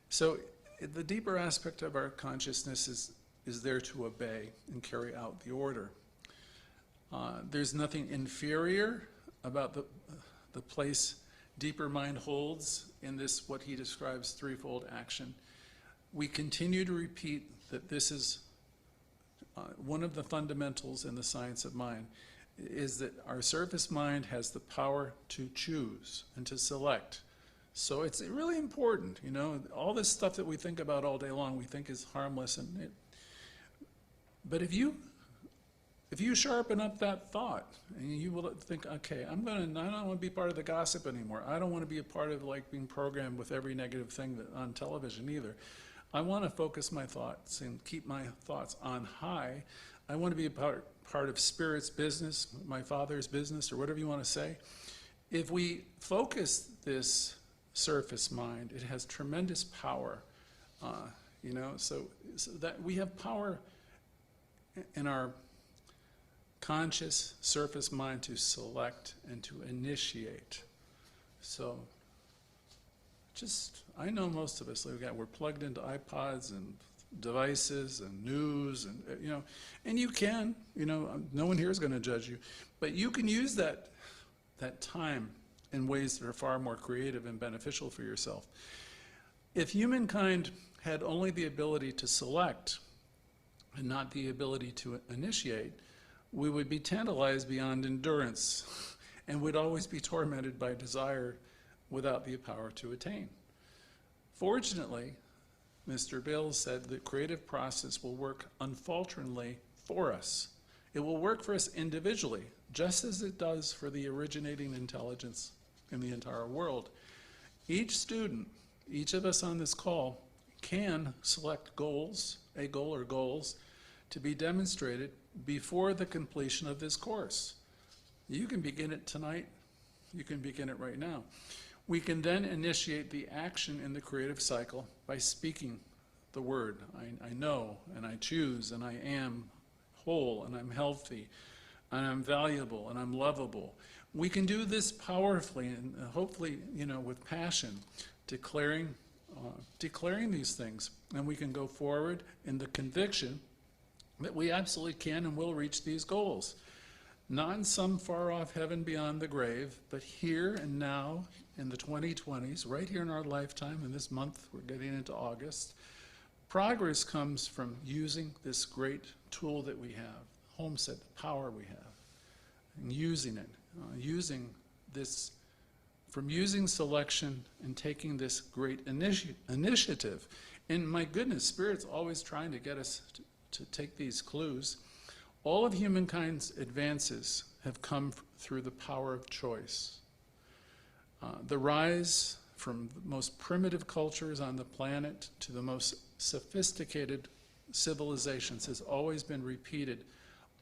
So the deeper aspect of our consciousness is there to obey and carry out the order. There's nothing inferior about the place deeper mind holds in this, what he describes, threefold action. We continue to repeat that this is one of the fundamentals in the science of mind, is that our surface mind has the power to choose and to select. So it's really important, all this stuff that we think about all day long, we think is harmless, but if you sharpen up that thought, and you will think, okay, I don't want to be part of the gossip anymore. I don't want to be a part of being programmed with every negative thing on television either. I want to focus my thoughts and keep my thoughts on high. I want to be a part of Spirit's business, my Father's business, or whatever you want to say. If we focus this surface mind, it has tremendous power, so that we have power in our conscious surface mind to select and to initiate. So I know most of us, we're plugged into iPods and devices and news and, and you can, no one here is going to judge you, but you can use that time in ways that are far more creative and beneficial for yourself. If humankind had only the ability to select and not the ability to initiate, we would be tantalized beyond endurance and would always be tormented by desire without the power to attain. Fortunately, Mr. Bales said the creative process will work unfalteringly for us. It will work for us individually, just as it does for the originating intelligence in the entire world. Each student, each of us on this call, can select goals, a goal or goals, to be demonstrated before the completion of this course. You can begin it tonight. You can begin it right now. We can then initiate the action in the creative cycle by speaking the word. I know, and I choose, and I am whole, and I'm healthy, and I'm valuable, and I'm lovable. We can do this powerfully and hopefully, with passion, declaring these things. And we can go forward in the conviction that we absolutely can and will reach these goals. Not in some far-off heaven beyond the grave, but here and now in the 2020s, right here in our lifetime, in this month, we're getting into August. Progress comes from using this great tool that we have. Holmes said the power we have, and using it, from using selection and taking this great initiative. And my goodness, Spirit's always trying to get us to take these clues. All of humankind's advances have come through the power of choice. The rise from the most primitive cultures on the planet to the most sophisticated civilizations has always been repeated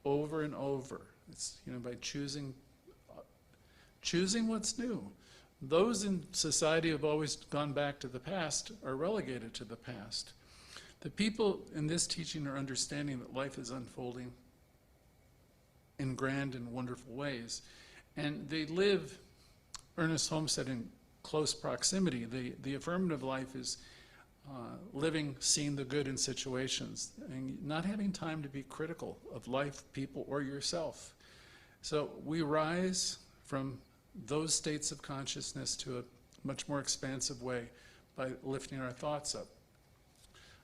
over and over. It's by choosing choosing what's new. Those in society who have always gone back to the past are relegated to the past. The people in this teaching are understanding that life is unfolding in grand and wonderful ways. And they live, Ernest Holmes said, in close proximity. The affirmative life is living, seeing the good in situations, and not having time to be critical of life, people, or yourself. So we rise from those states of consciousness to a much more expansive way by lifting our thoughts up.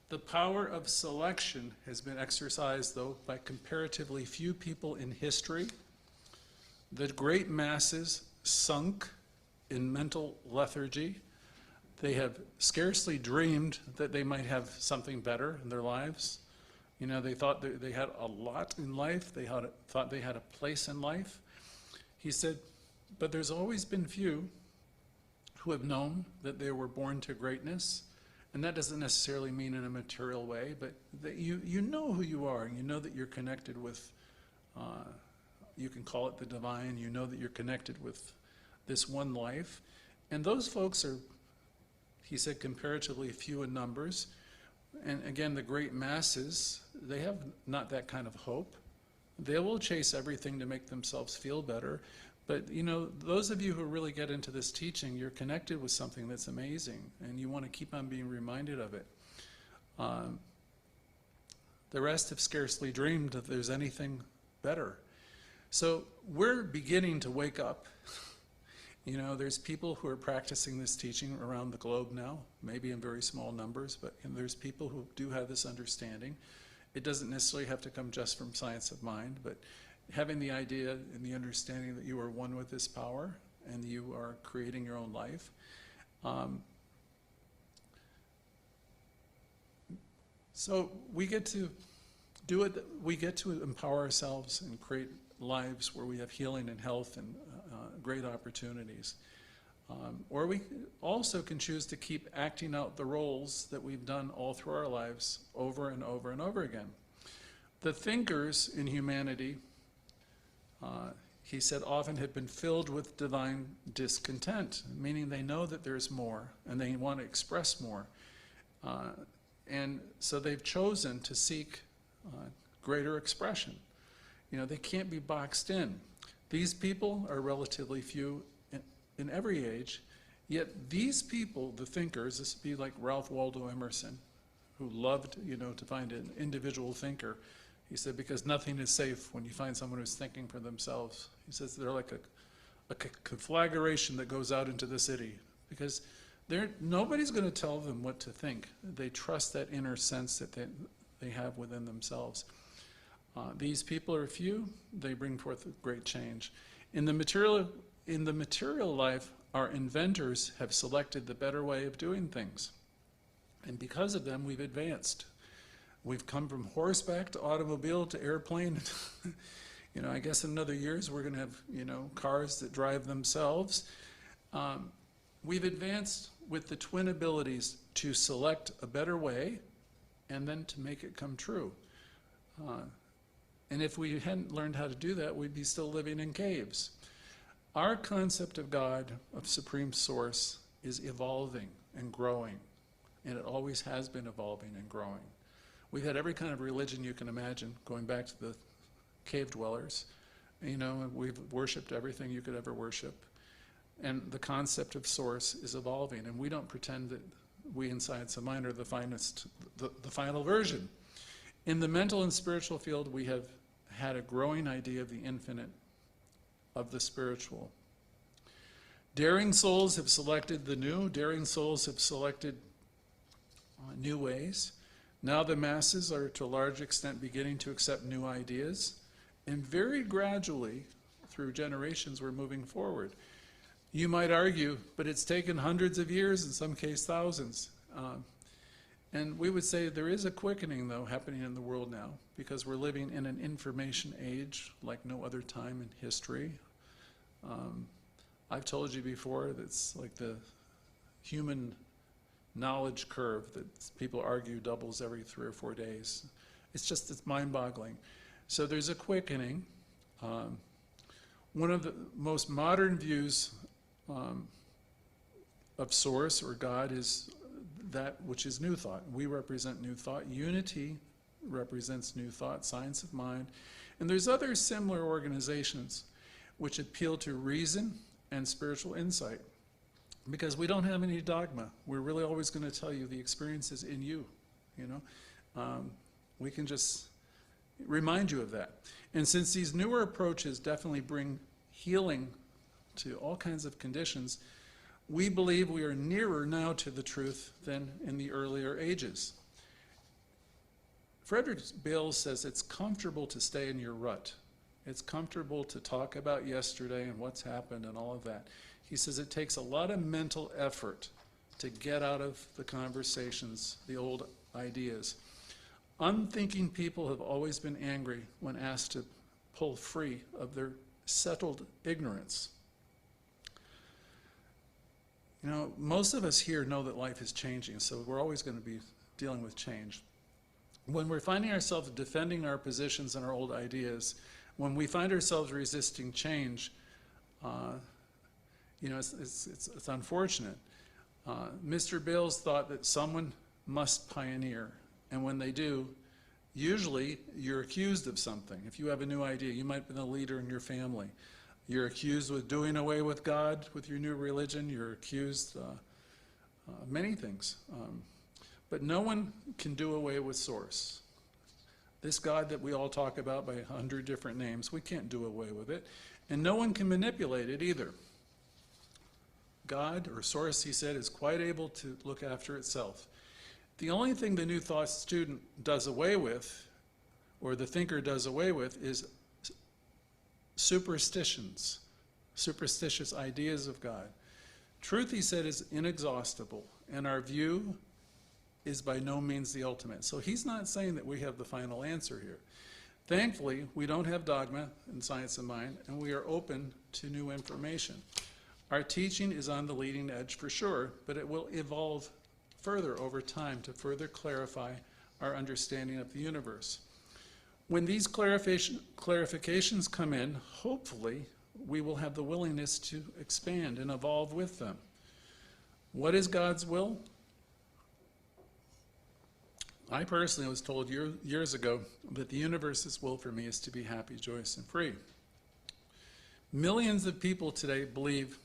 The power of selection has been exercised, though, by comparatively few people in history. The great masses sunk in mental lethargy. They have scarcely dreamed that they might have something better in their lives. You know, they thought they had a lot in life. They thought they had a place in life. He said, but there's always been few who have known that they were born to greatness. And that doesn't necessarily mean in a material way, but that you know who you are, and you know that you're connected with, you can call it the divine, you know that you're connected with this one life. And those folks are, he said, comparatively few in numbers. And again, the great masses, they have not that kind of hope. They will chase everything to make themselves feel better. But, you know, those of you who really get into this teaching, you're connected with something that's amazing, and you want to keep on being reminded of it. The rest have scarcely dreamed that there's anything better. So we're beginning to wake up. You know, there's people who are practicing this teaching around the globe now, maybe in very small numbers, but there's people who do have this understanding. It doesn't necessarily have to come just from science of mind, but having the idea and the understanding that you are one with this power and you are creating your own life. So we get to do it, we get to empower ourselves and create lives where we have healing and health and great opportunities. Or we also can choose to keep acting out the roles that we've done all through our lives over and over and over again. The thinkers in humanity, he said, often have been filled with divine discontent, meaning they know that there's more and they want to express more. And so they've chosen to seek greater expression. You know, they can't be boxed in. These people are relatively few in every age, yet these people, the thinkers, this would be like Ralph Waldo Emerson, who loved, you know, to find an individual thinker. He said, because nothing is safe when you find someone who's thinking for themselves. He says they're like a conflagration that goes out into the city, because nobody's going to tell them what to think. They trust that inner sense that they have within themselves. These people are few. They bring forth a great change. In the material life, our inventors have selected the better way of doing things. And because of them, we've advanced. We've come from horseback to automobile to airplane. You know, I guess in another years we're going to have, you know, cars that drive themselves. We've advanced with the twin abilities to select a better way and then to make it come true. And if we hadn't learned how to do that, we'd be still living in caves. Our concept of God, of Supreme Source, is evolving and growing. And it always has been evolving and growing. We've had every kind of religion you can imagine, going back to the cave dwellers. You know, we've worshipped everything you could ever worship. And the concept of source is evolving, and we don't pretend that we in Science of Mind are the finest, the final version. In the mental and spiritual field, we have had a growing idea of the infinite, of the spiritual. Daring souls have selected the new. Daring souls have selected new ways. Now the masses are to a large extent beginning to accept new ideas. And very gradually, through generations, we're moving forward. You might argue, but it's taken hundreds of years, in some cases thousands. And we would say there is a quickening, though, happening in the world now, because we're living in an information age like no other time in history. I've told you before that it's like the human knowledge curve that people argue doubles every 3 or 4 days. It's mind-boggling. So there's a quickening. One of the most modern views of Source or God is that which is New Thought. We represent New Thought. Unity represents New Thought, Science of Mind. And there's other similar organizations which appeal to reason and spiritual insight, because we don't have any dogma. We're really always going to tell you the experience is in you, you know. We can just remind you of that. And since these newer approaches definitely bring healing to all kinds of conditions, we believe we are nearer now to the truth than in the earlier ages. Frederick Bales says it's comfortable to stay in your rut. It's comfortable to talk about yesterday and what's happened and all of that. He says it takes a lot of mental effort to get out of the conversations, the old ideas. Unthinking people have always been angry when asked to pull free of their settled ignorance. You know, most of us here know that life is changing, so we're always going to be dealing with change. When we're finding ourselves defending our positions and our old ideas, when we find ourselves resisting change, you know, it's unfortunate. Mr. Bales thought that someone must pioneer, and when they do, usually you're accused of something. If you have a new idea, you might be the leader in your family. You're accused with doing away with God, with your new religion. You're accused of many things. But no one can do away with Source. This God that we all talk about by 100 different names, we can't do away with it. And no one can manipulate it either. God, or Source, he said, is quite able to look after itself. The only thing the New Thought student does away with, or the thinker does away with, is superstitions, superstitious ideas of God. Truth, he said, is inexhaustible, and our view is by no means the ultimate. So he's not saying that we have the final answer here. Thankfully, we don't have dogma in Science of Mind, and we are open to new information. Our teaching is on the leading edge for sure, but it will evolve further over time to further clarify our understanding of the universe. When these clarifications come in, hopefully we will have the willingness to expand and evolve with them. What is God's will? I personally was told years ago that the universe's will for me is to be happy, joyous, and free. Millions of people today believe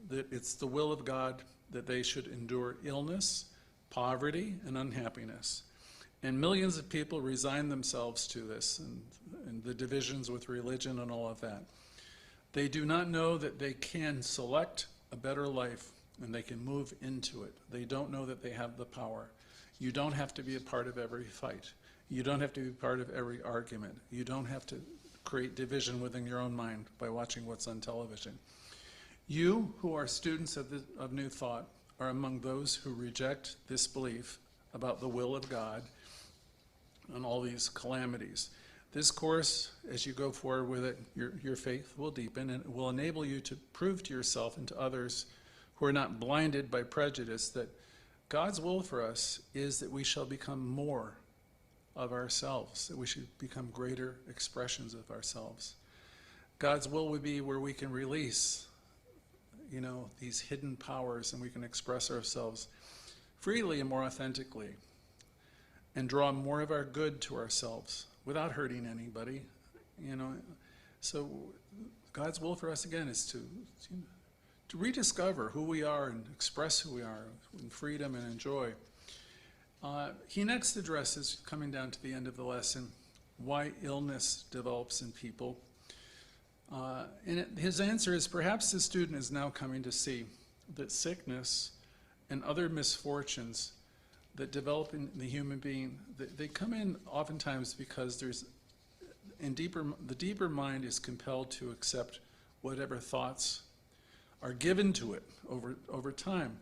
that it's the will of God that they should endure illness, poverty, and unhappiness. And millions of people resign themselves to this and the divisions with religion and all of that. They do not know that they can select a better life and they can move into it. They don't know that they have the power. You don't have to be a part of every fight. You don't have to be part of every argument. You don't have to create division within your own mind by watching what's on television. You, who are students of New Thought, are among those who reject this belief about the will of God and all these calamities. This course, as you go forward with it, your faith will deepen, and it will enable you to prove to yourself and to others who are not blinded by prejudice that God's will for us is that we shall become more of ourselves, that we should become greater expressions of ourselves. God's will would be where we can release, you know, these hidden powers, and we can express ourselves freely and more authentically and draw more of our good to ourselves without hurting anybody, you know. So God's will for us, again, is to rediscover who we are and express who we are in freedom and in joy. He next addresses, coming down to the end of the lesson, why illness develops in people. His answer is, perhaps the student is now coming to see that sickness and other misfortunes that develop in the human being, they come in oftentimes because the deeper mind is compelled to accept whatever thoughts are given to it over time.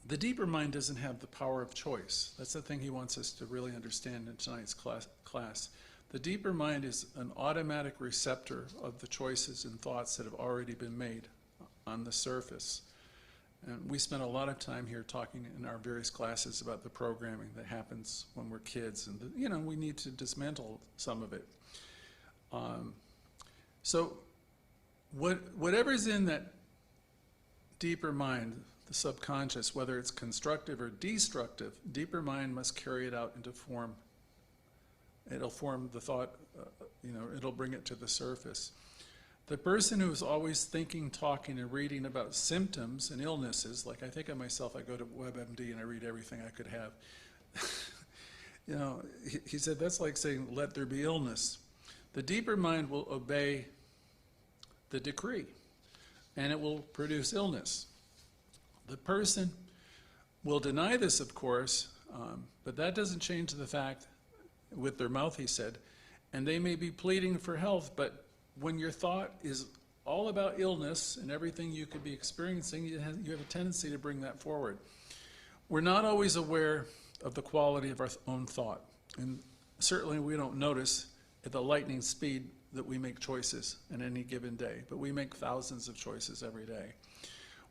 The deeper mind doesn't have the power of choice. That's the thing he wants us to really understand in tonight's class. The deeper mind is an automatic receptor of the choices and thoughts that have already been made on the surface. And we spent a lot of time here talking in our various classes about the programming that happens when we're kids, and we need to dismantle some of it. So whatever's in that deeper mind, the subconscious, whether it's constructive or destructive, deeper mind must carry it out into form. It'll form the thought, it'll bring it to the surface. The person who is always thinking, talking, and reading about symptoms and illnesses, like I think of myself, I go to WebMD and I read everything I could have. He said that's like saying, let there be illness. The deeper mind will obey the decree, and it will produce illness. The person will deny this, of course, but that doesn't change the fact, with their mouth, he said, and they may be pleading for health, but when your thought is all about illness and everything you could be experiencing, you have a tendency to bring that forward. We're not always aware of the quality of our own thought, and certainly we don't notice at the lightning speed that we make choices in any given day, but we make thousands of choices every day.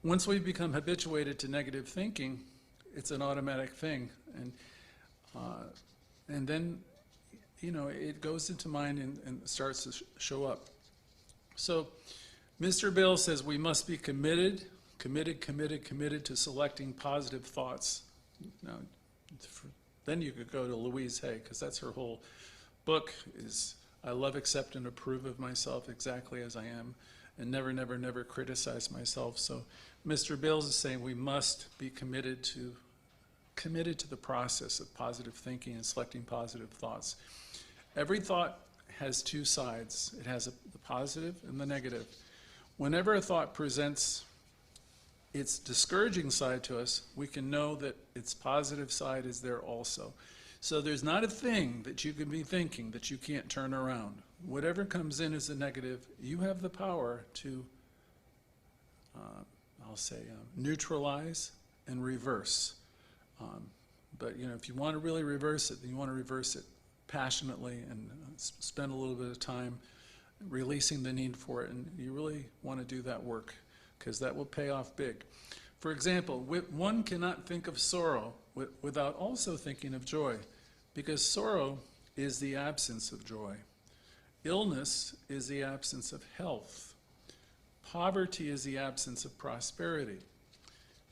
Once we become habituated to negative thinking, it's an automatic thing, and then it goes into mind and starts to show up. So Mr. Bill says we must be committed to selecting positive thoughts. Now, then you could go to Louise Hay, because that's her whole book is I love, accept, and approve of myself exactly as I am, and never, never, never criticize myself. So Mr. Bills is saying we must be committed to the process of positive thinking and selecting positive thoughts. Every thought has two sides. It has the positive and the negative. Whenever a thought presents its discouraging side to us, we can know that its positive side is there also. So there's not a thing that you can be thinking that you can't turn around. Whatever comes in as a negative, you have the power to, neutralize and reverse. But if you want to really reverse it, then you want to reverse it passionately and spend a little bit of time releasing the need for it. And you really want to do that work, because that will pay off big. For example, one cannot think of sorrow without also thinking of joy, because sorrow is the absence of joy. Illness is the absence of health. Poverty is the absence of prosperity.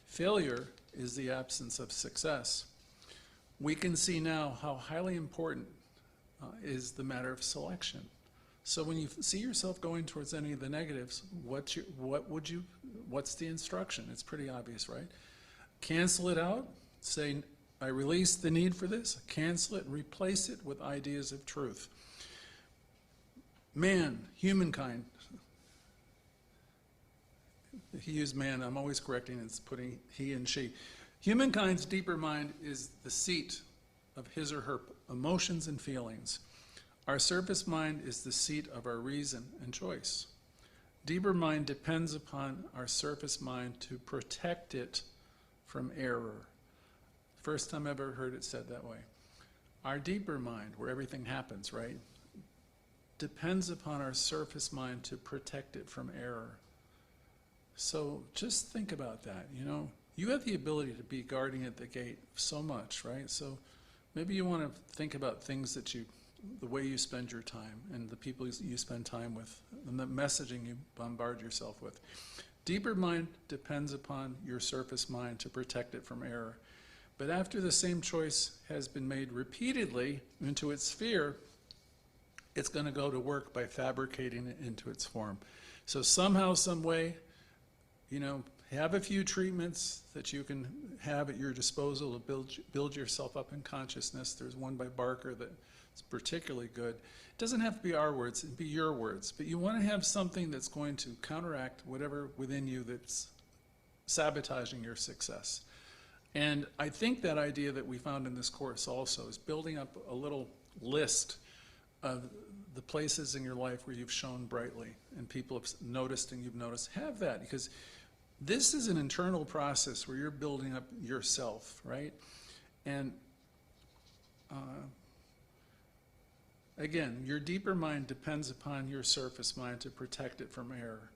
Failure is the absence of success. We can see now how highly important is the matter of selection. So when you see yourself going towards any of the negatives, what's the instruction? It's pretty obvious, right? Cancel it out. Say, I release the need for this. Cancel it and replace it with ideas of truth. Man, humankind. He used man. I'm always correcting. It's putting he and she. Humankind's deeper mind is the seat of his or her emotions and feelings. Our surface mind is the seat of our reason and choice. Deeper mind depends upon our surface mind to protect it from error. First time I've ever heard it said that way. Our deeper mind, where everything happens, right, depends upon our surface mind to protect it from error. So just think about that, You have the ability to be guarding at the gate so much, right? So maybe you want to think about things that the way you spend your time and the people you spend time with and the messaging you bombard yourself with. Deeper mind depends upon your surface mind to protect it from error. But after the same choice has been made repeatedly into its sphere, it's going to go to work by fabricating it into its form. So somehow, some way, have a few treatments that you can have at your disposal to build yourself up in consciousness. There's one by Barker that's particularly good. It doesn't have to be our words, it'd be your words. But you want to have something that's going to counteract whatever within you that's sabotaging your success. And I think that idea that we found in this course also is building up a little list of the places in your life where you've shone brightly and people have noticed and you've noticed. Have that, because this is an internal process where you're building up yourself, right? And again, your deeper mind depends upon your surface mind to protect it from error,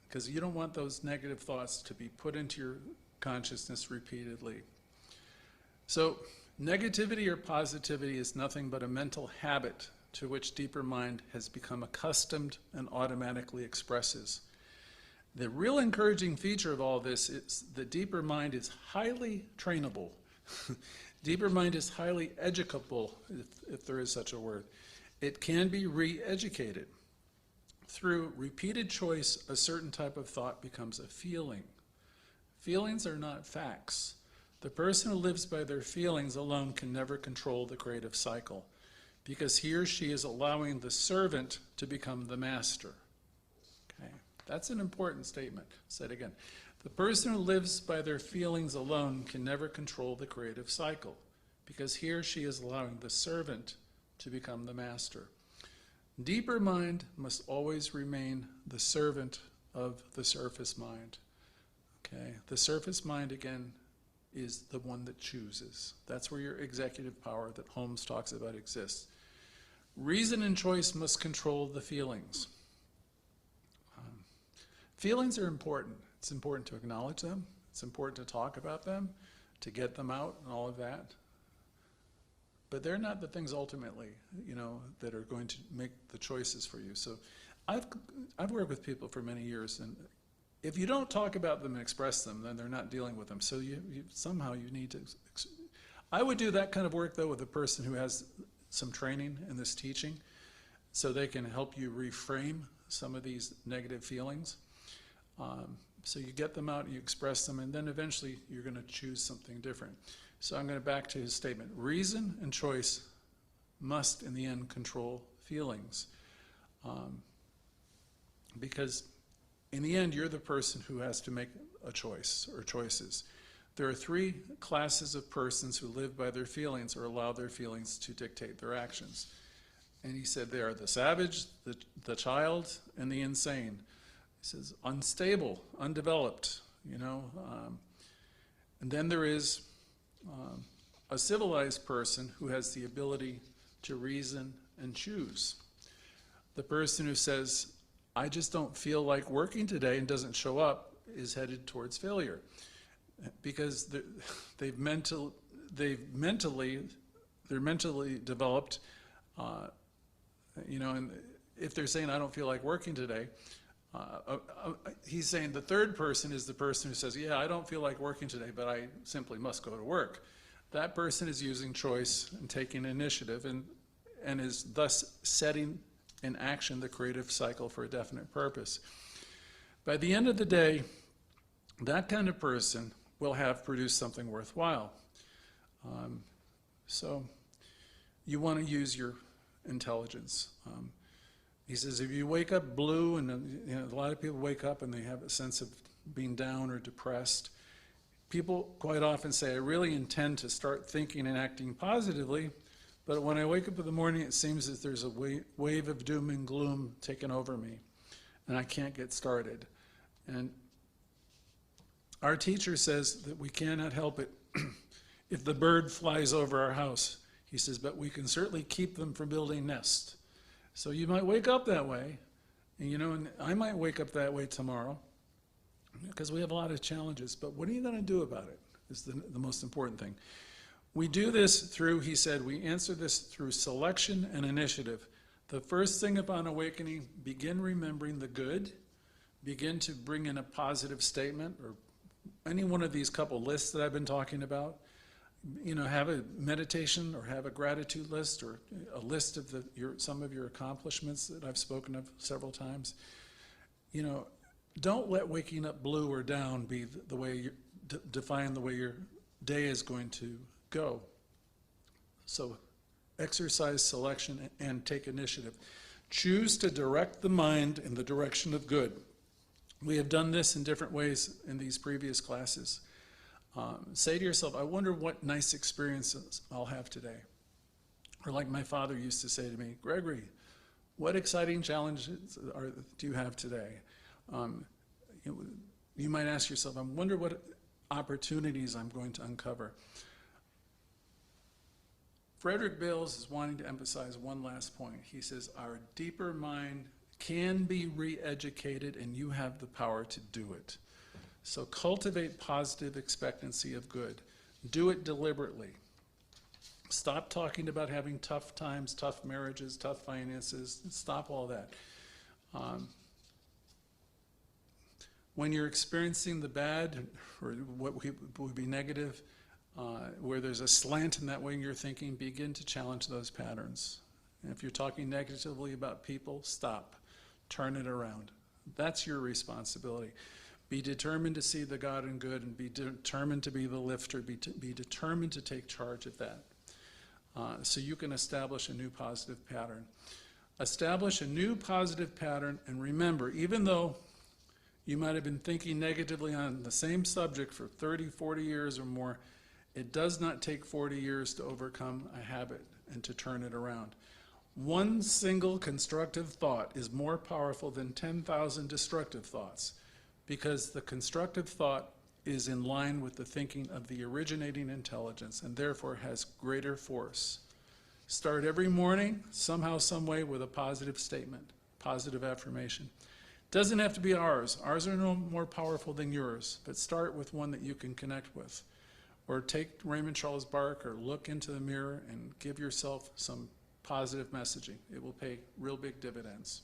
because you don't want those negative thoughts to be put into your consciousness repeatedly. So negativity or positivity is nothing but a mental habit to which deeper mind has become accustomed and automatically expresses. The real encouraging feature of all this is the deeper mind is highly trainable. Deeper mind is highly educable, if there is such a word. It can be re-educated. Through repeated choice, a certain type of thought becomes a feeling. Feelings are not facts. The person who lives by their feelings alone can never control the creative cycle, because he or she is allowing the servant to become the master. Okay, that's an important statement. Say it again. The person who lives by their feelings alone can never control the creative cycle, because he or she is allowing the servant to become the master. Deeper mind must always remain the servant of the surface mind. Okay, the surface mind, again, is the one that chooses. That's where your executive power that Holmes talks about exists. Reason and choice must control the feelings. Feelings are important. It's important to acknowledge them. It's important to talk about them, to get them out and all of that. But they're not the things ultimately, that are going to make the choices for you. So I've worked with people for many years, and if you don't talk about them and express them, then they're not dealing with them. So somehow you need to. I would do that kind of work, though, with a person who has some training in this teaching, so they can help you reframe some of these negative feelings. So you get them out, you express them, and then eventually you're going to choose something different. So I'm going to back to his statement. Reason and choice must, in the end, control feelings. Because in the end, you're the person who has to make a choice or choices. There are three classes of persons who live by their feelings or allow their feelings to dictate their actions. And he said they are the savage, the child, and the insane. He says unstable, undeveloped, and then there is a civilized person who has the ability to reason and choose. The person who says, I just don't feel like working today and doesn't show up is headed towards failure, because they're mentally developed, and if they're saying, I don't feel like working today, he's saying the third person is the person who says, yeah, I don't feel like working today, but I simply must go to work. That person is using choice and taking initiative and is thus setting in action the creative cycle for a definite purpose. By the end of the day, that kind of person will have produced something worthwhile. So you want to use your intelligence. He says if you wake up blue, and a lot of people wake up and they have a sense of being down or depressed, people quite often say, I really intend to start thinking and acting positively, but when I wake up in the morning, it seems that there's a wave of doom and gloom taking over me, and I can't get started. And our teacher says that we cannot help it if the bird flies over our house. He says, but we can certainly keep them from building nests. So you might wake up that way, and I might wake up that way tomorrow, because we have a lot of challenges. But what are you going to do about it is the most important thing. We do this through, he said, we answer this through selection and initiative. The first thing upon awakening, begin remembering the good, begin to bring in a positive statement, or any one of these couple lists that I've been talking about. Have a meditation or have a gratitude list or a list of some of your accomplishments that I've spoken of several times. Don't let waking up blue or down be the way you define the way your day is going to go. So exercise selection and take initiative. Choose to direct the mind in the direction of good. We have done this in different ways in these previous classes. Say to yourself, I wonder what nice experiences I'll have today. Or like my father used to say to me, Gregory, what exciting challenges do you have today? You might ask yourself, I wonder what opportunities I'm going to uncover. Frederick Bales is wanting to emphasize one last point. He says, our deeper mind can be re-educated, and you have the power to do it. So cultivate positive expectancy of good. Do it deliberately. Stop talking about having tough times, tough marriages, tough finances. Stop all that. When you're experiencing the bad, or what would be negative, where there's a slant in that way in your thinking, begin to challenge those patterns. And if you're talking negatively about people, stop. Turn it around. That's your responsibility. Be determined to see the God in good, and be determined to be the lifter. Be determined to take charge of that. So you can establish a new positive pattern. Establish a new positive pattern, and remember, even though you might have been thinking negatively on the same subject for 30, 40 years or more, it does not take 40 years to overcome a habit and to turn it around. One single constructive thought is more powerful than 10,000 destructive thoughts, because the constructive thought is in line with the thinking of the originating intelligence and therefore has greater force. Start every morning, somehow, some way, with a positive statement, positive affirmation. Doesn't have to be ours. Ours are no more powerful than yours, but start with one that you can connect with. Or take Raymond Charles Barker, look into the mirror and give yourself some positive messaging. It will pay real big dividends.